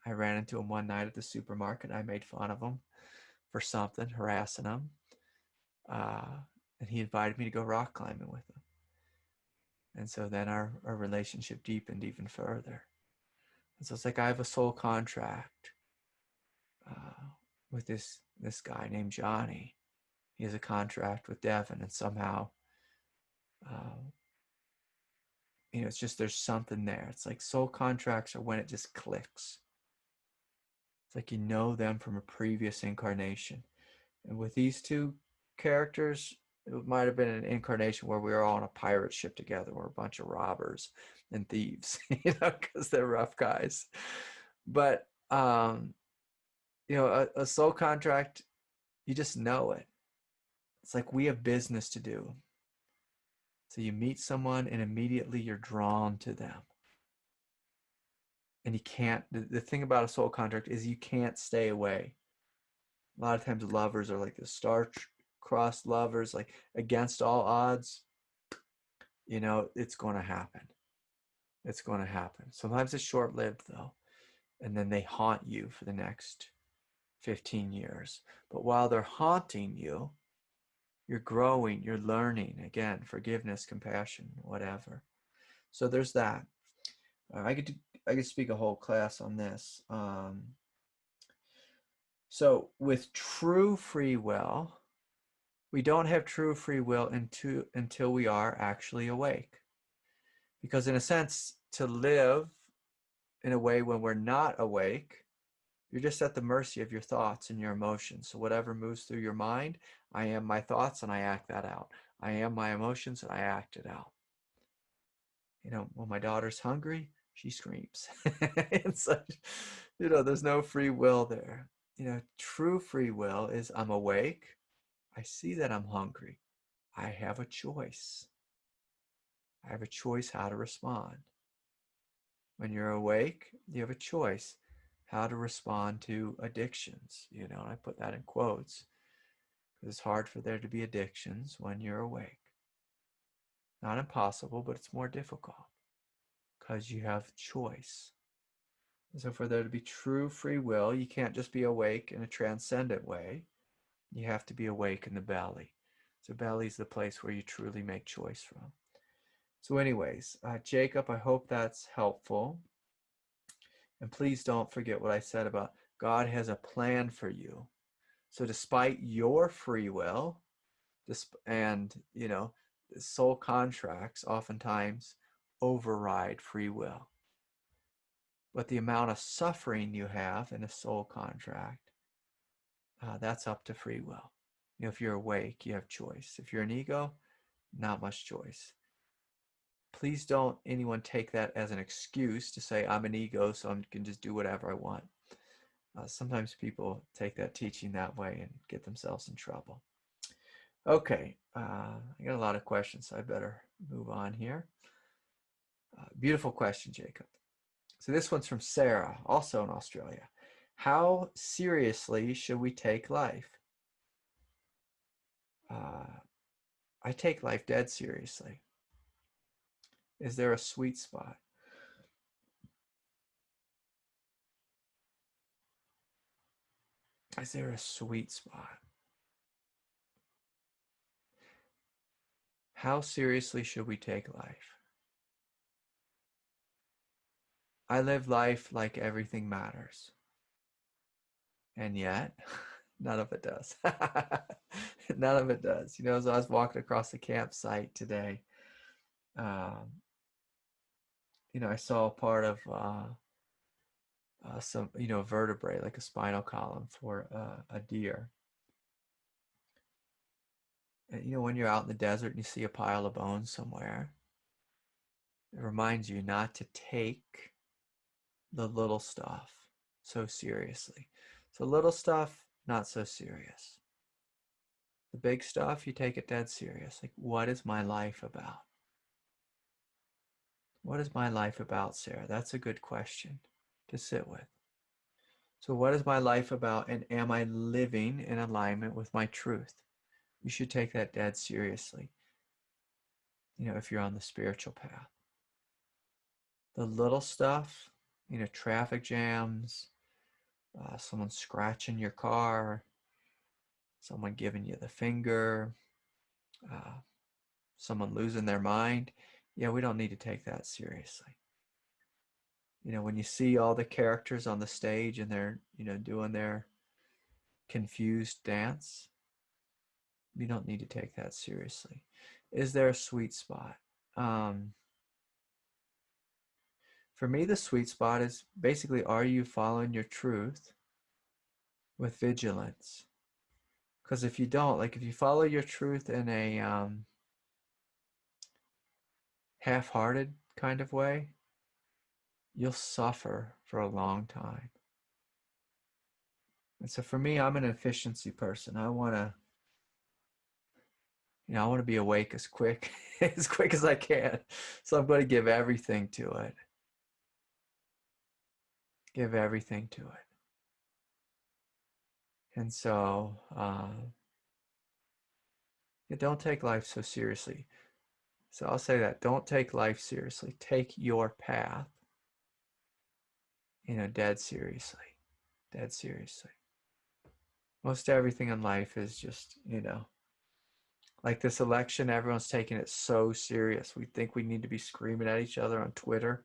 I ran into him one night at the supermarket. I made fun of him for something, harassing him. And he invited me to go rock climbing with him. And so then our relationship deepened even further. And so it's like I have a soul contract with this guy named Johnny. He has a contract with Devin, and somehow, it's just there's something there. It's like soul contracts are when it just clicks. It's like you know them from a previous incarnation. And with these 2 characters, it might have been an incarnation where we were all on a pirate ship together. We're a bunch of robbers and thieves, because they're rough guys. But, a soul contract, you just know it. It's like we have business to do. So you meet someone and immediately you're drawn to them. And you can't, the thing about a soul contract is you can't stay away. A lot of times lovers are like the star-crossed lovers, like against all odds, it's going to happen. It's going to happen. Sometimes it's short-lived though, and then they haunt you for the next 15 years. But while they're haunting you, you're growing, you're learning. Again, forgiveness, compassion, whatever. So there's that. I could speak a whole class on this. So with true free will, we don't have true free will until we are actually awake. Because in a sense, to live in a way when we're not awake, you're just at the mercy of your thoughts and your emotions. So whatever moves through your mind, I am my thoughts and I act that out. I am my emotions and I act it out. When my daughter's hungry, she screams. It's like, there's no free will there. True free will is I'm awake. I see that I'm hungry. I have a choice. I have a choice how to respond. When you're awake, you have a choice how to respond to addictions. And I put that in quotes because it's hard for there to be addictions when you're awake. Not impossible, but it's more difficult because you have choice. So for there to be true free will, you can't just be awake in a transcendent way. You have to be awake in the belly. So belly is the place where you truly make choice from. So anyways, Jacob, I hope that's helpful. And please don't forget what I said about God has a plan for you. So despite your free will, and, soul contracts oftentimes override free will. But the amount of suffering you have in a soul contract, that's up to free will. If you're awake, you have choice. If you're an ego, not much choice. Please don't anyone take that as an excuse to say, I'm an ego, so I can just do whatever I want. Sometimes people take that teaching that way and get themselves in trouble. Okay, I got a lot of questions, so I better move on here. Beautiful question, Jacob. So this one's from Sarah, also in Australia. How seriously should we take life? I take life dead seriously. Is there a sweet spot? Is there a sweet spot? How seriously should we take life? I live life like everything matters. And yet, none of it does. None of it does. As I was walking across the campsite today, I saw part of some, vertebrae, like a spinal column for a deer. And, when you're out in the desert and you see a pile of bones somewhere, it reminds you not to take the little stuff so seriously. So little stuff, not so serious. The big stuff, you take it dead serious. Like, what is my life about? What is my life about, Sarah? That's a good question to sit with. So what is my life about, and am I living in alignment with my truth? You should take that dead seriously, if you're on the spiritual path. The little stuff, traffic jams, someone scratching your car, someone giving you the finger, someone losing their mind. Yeah, we don't need to take that seriously. When you see all the characters on the stage and they're, doing their confused dance, you don't need to take that seriously. Is there a sweet spot? For me, the sweet spot is basically, are you following your truth with vigilance? Because if you don't, like if you follow your truth in a half-hearted kind of way, you'll suffer for a long time. And so for me, I'm an efficiency person. I want to be awake as quick as I can. So I'm going to give everything to it. Give everything to it. And so don't take life so seriously. So I'll say that. Don't take life seriously. Take your path, dead seriously. Dead seriously. Most everything in life is just, like this election, everyone's taking it so serious. We think we need to be screaming at each other on Twitter.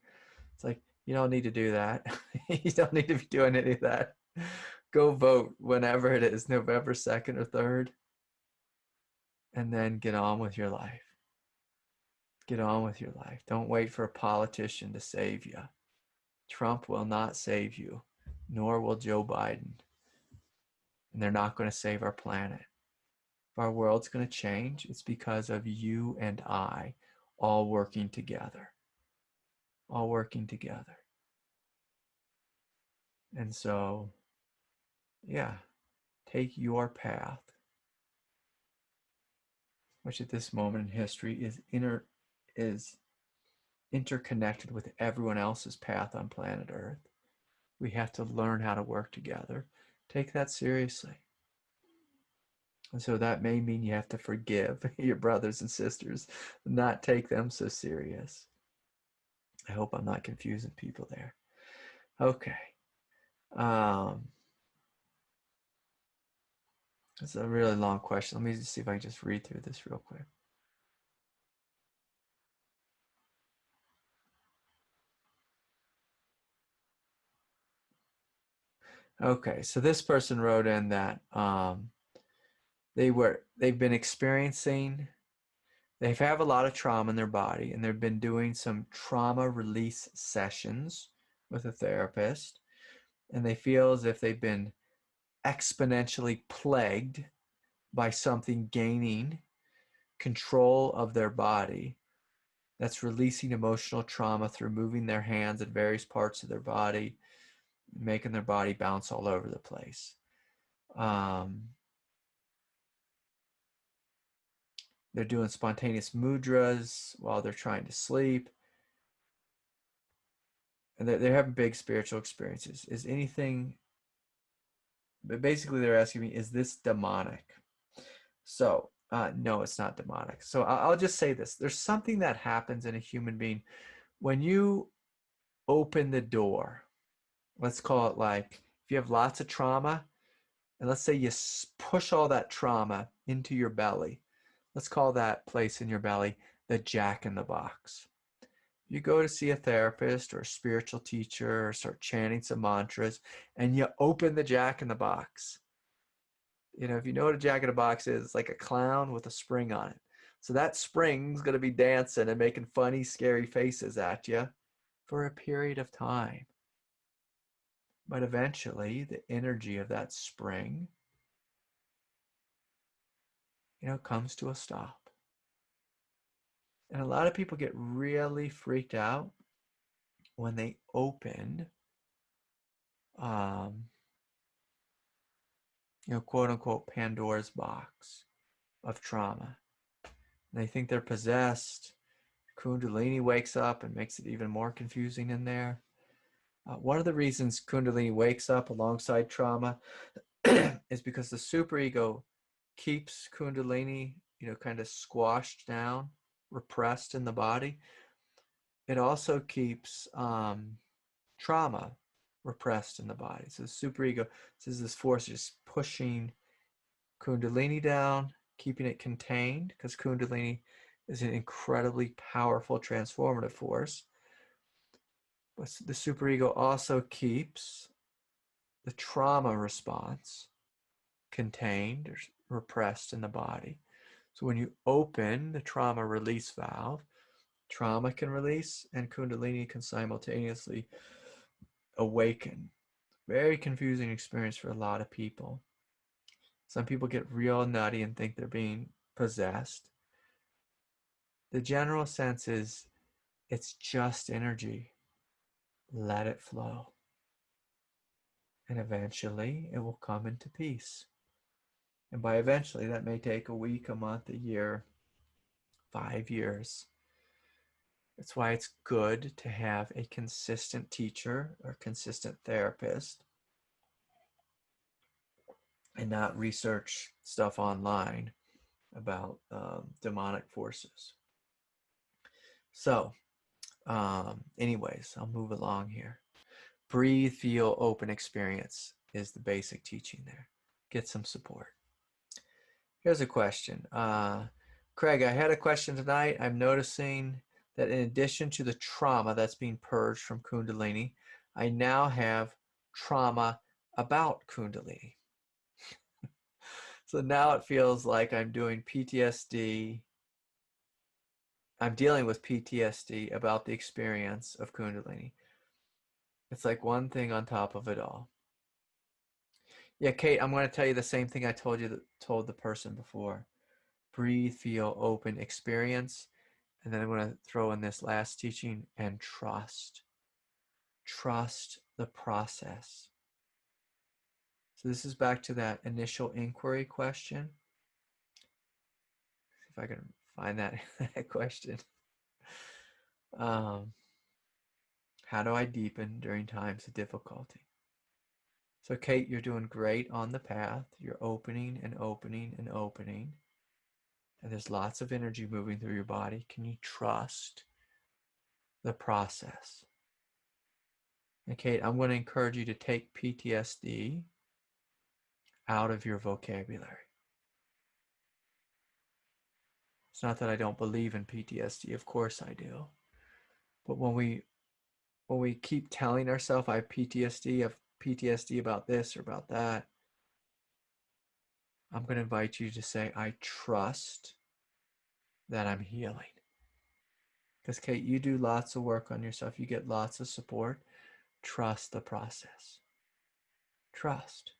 It's like, you don't need to do that. You don't need to be doing any of that. Go vote whenever it is, November 2nd or 3rd, and then get on with your life. Get on with your life. Don't wait for a politician to save you. Trump will not save you, nor will Joe Biden. And they're not going to save our planet. If our world's going to change, it's because of you and I all working together. All working together. And so, yeah, take your path, which at this moment in history is interconnected with everyone else's path on planet Earth. We have to learn how to work together. Take that seriously. And so that may mean you have to forgive your brothers and sisters, not take them so serious. I hope I'm not confusing people there. Okay. It's a really long question. Let me just see if I can just read through this real quick. Okay, so this person wrote in that they've been experiencing, they have a lot of trauma in their body, and they've been doing some trauma release sessions with a therapist, and they feel as if they've been exponentially plagued by something gaining control of their body that's releasing emotional trauma through moving their hands at various parts of their body, making their body bounce all over the place. They're doing spontaneous mudras while they're trying to sleep. And they're having big spiritual experiences. Is anything, but basically they're asking me, is this demonic? So, no, it's not demonic. So I'll just say this. There's something that happens in a human being when you open the door. Let's call it like, if you have lots of trauma, and let's say you push all that trauma into your belly. Let's call that place in your belly the Jack in the Box. You go to see a therapist or a spiritual teacher or start chanting some mantras, and you open the Jack in the Box. If you know what a Jack in the Box is, it's like a clown with a spring on it. So that spring's going to be dancing and making funny, scary faces at you for a period of time. But eventually, the energy of that spring, comes to a stop. And a lot of people get really freaked out when they open, quote unquote, Pandora's box of trauma. And they think they're possessed. Kundalini wakes up and makes it even more confusing in there. One of the reasons Kundalini wakes up alongside trauma is because the superego keeps Kundalini, kind of squashed down, repressed in the body. It also keeps trauma repressed in the body. So the superego is this force just pushing Kundalini down, keeping it contained, because Kundalini is an incredibly powerful transformative force. But the superego also keeps the trauma response contained or repressed in the body. So when you open the trauma release valve, trauma can release and Kundalini can simultaneously awaken. Very confusing experience for a lot of people. Some people get real nutty and think they're being possessed. The general sense is it's just energy. Let it flow. And eventually it will come into peace. And by eventually, that may take a week, a month, a year, 5 years. That's why it's good to have a consistent teacher or consistent therapist and not research stuff online about demonic forces. So, anyways, I'll move along here. Breathe, feel, open, experience is the basic teaching there. Get some support. Here's a question. Craig, I had a question tonight. I'm noticing that in addition to the trauma that's being purged from kundalini, I now have trauma about kundalini. So now it feels like I'm doing PTSD. I'm dealing with PTSD about the experience of kundalini. It's like one thing on top of it all. Yeah, Kate, I'm going to tell you the same thing I told the person before. Breathe, feel, open, experience. And then I'm going to throw in this last teaching, and trust. Trust the process. So this is back to that initial inquiry question. If I can find that question. How do I deepen during times of difficulty? So Kate, you're doing great on the path. You're opening and opening and opening. And there's lots of energy moving through your body. Can you trust the process? And Kate, I'm going to encourage you to take PTSD out of your vocabulary. It's not that I don't believe in PTSD. Of course I do. But when we keep telling ourselves I have PTSD about this or about that, I'm going to invite you to say, I trust that I'm healing. Because Kate, you do lots of work on yourself. You get lots of support. Trust the process. Trust.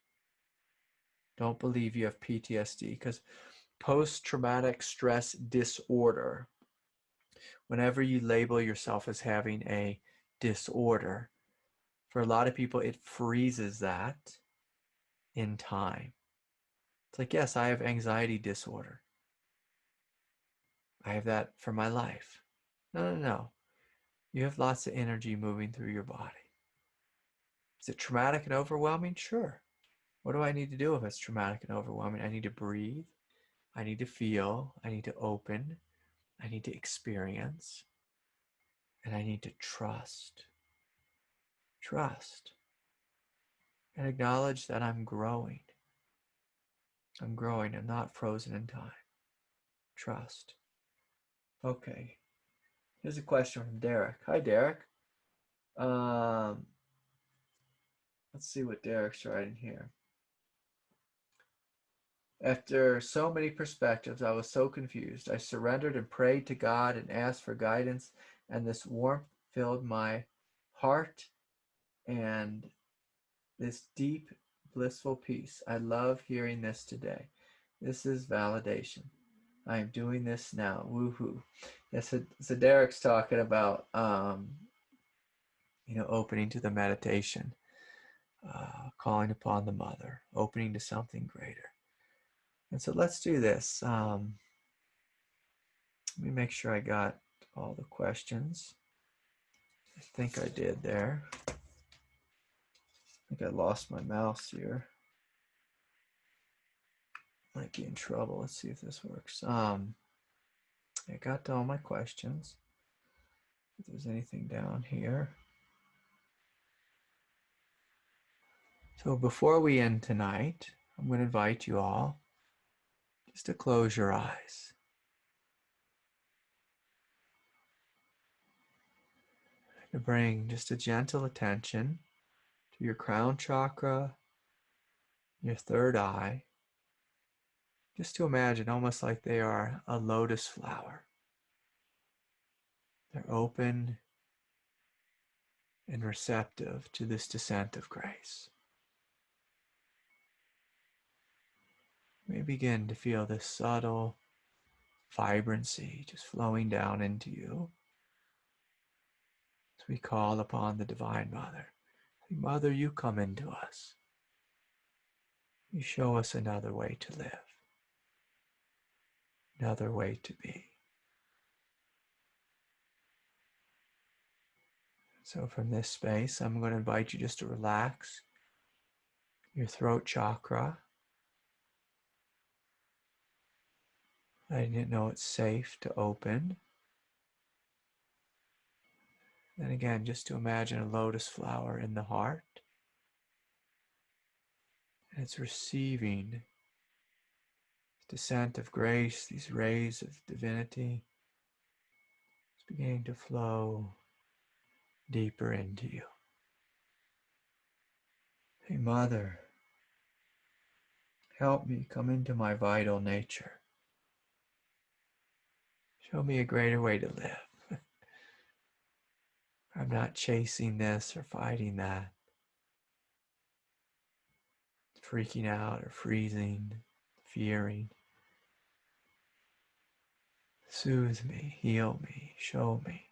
Don't believe you have PTSD, because post-traumatic stress disorder, whenever you label yourself as having a disorder, for a lot of people, it freezes that in time. It's like, yes, I have anxiety disorder. I have that for my life. No. You have lots of energy moving through your body. Is it traumatic and overwhelming? Sure. What do I need to do if it's traumatic and overwhelming? I need to breathe. I need to feel. I need to open. I need to experience. And I need to trust. Trust. And acknowledge that I'm growing. I'm growing. I'm not frozen in time. Trust. Okay. Here's a question from Derek. Hi, Derek. Let's see what Derek's writing here. After so many perspectives, I was so confused. I surrendered and prayed to God and asked for guidance, and this warmth filled my heart and this deep, blissful peace. I love hearing this today. This is validation. I am doing this now. Woohoo. Yeah, so Derek's talking about, opening to the meditation, calling upon the mother, opening to something greater. And so let's do this. Let me make sure I got all the questions. I think I did there. I think I lost my mouse here. Might be in trouble. Let's see if this works. I got to all my questions. If there's anything down here. So before we end tonight, I'm going to invite you all just to close your eyes. To bring just a gentle attention to your crown chakra, your third eye, just to imagine almost like they are a lotus flower. They're open and receptive to this descent of grace. You may begin to feel this subtle vibrancy just flowing down into you as we call upon the Divine Mother. Mother, you come into us. You show us another way to live, another way to be. So from this space, I'm going to invite you just to relax your throat chakra. I didn't know it's safe to open. Then again, just to imagine a lotus flower in the heart. And it's receiving descent of grace, these rays of divinity. It's beginning to flow deeper into you. Hey, Mother, help me come into my vital nature. Show me a greater way to live. I'm not chasing this or fighting that, freaking out or freezing, fearing. Soothe me, heal me, show me.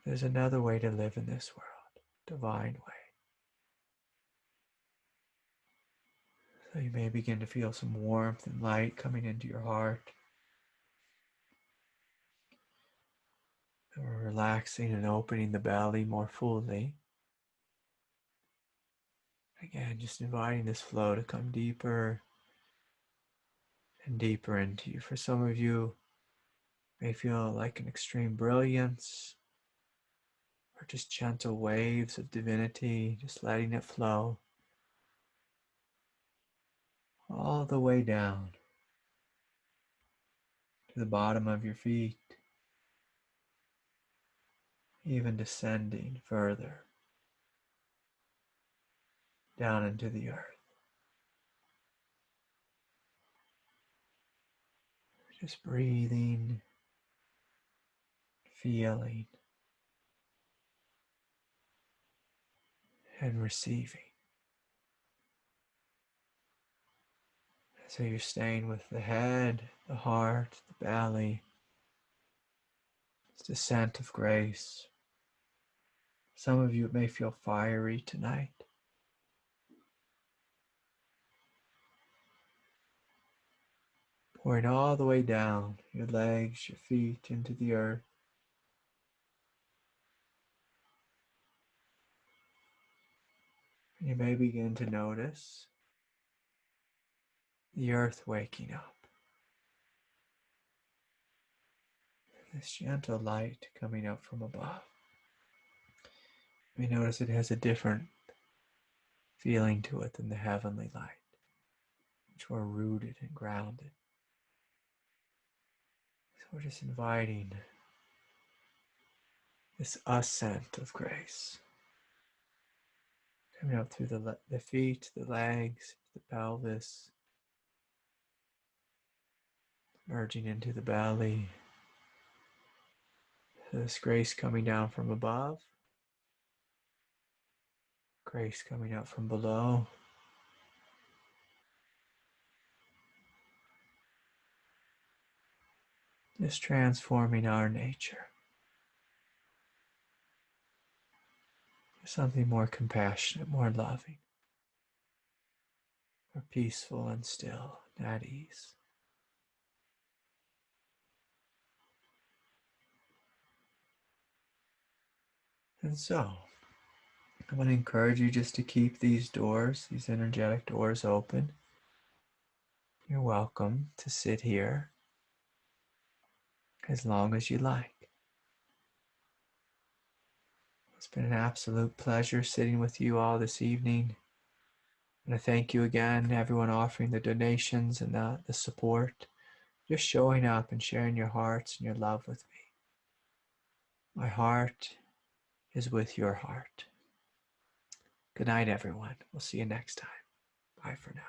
There's another way to live in this world, divine way. So you may begin to feel some warmth and light coming into your heart. Or relaxing and opening the belly more fully. Again, just inviting this flow to come deeper and deeper into you. For some of you, may feel like an extreme brilliance or just gentle waves of divinity, just letting it flow all the way down to the bottom of your feet, even descending further down into the earth. Just breathing, feeling, and receiving. So you're staying with the head, the heart, the belly. It's descent of grace. Some of you may feel fiery tonight. Pouring all the way down your legs, your feet into the earth. And you may begin to notice the earth waking up. This gentle light coming up from above. You may notice it has a different feeling to it than the heavenly light, which we're rooted and grounded. So we're just inviting this ascent of grace coming up through the feet, the legs, the pelvis, merging into the belly. This grace coming down from above, grace coming up from below. Just transforming our nature to something more compassionate, more loving, more peaceful and still and at ease. And so, I want to encourage you just to keep these doors, these energetic doors open. You're welcome to sit here as long as you like. It's been an absolute pleasure sitting with you all this evening. And I thank you again, everyone offering the donations and the support, just showing up and sharing your hearts and your love with me. My heart is with your heart. Good night, everyone. We'll see you next time. Bye for now.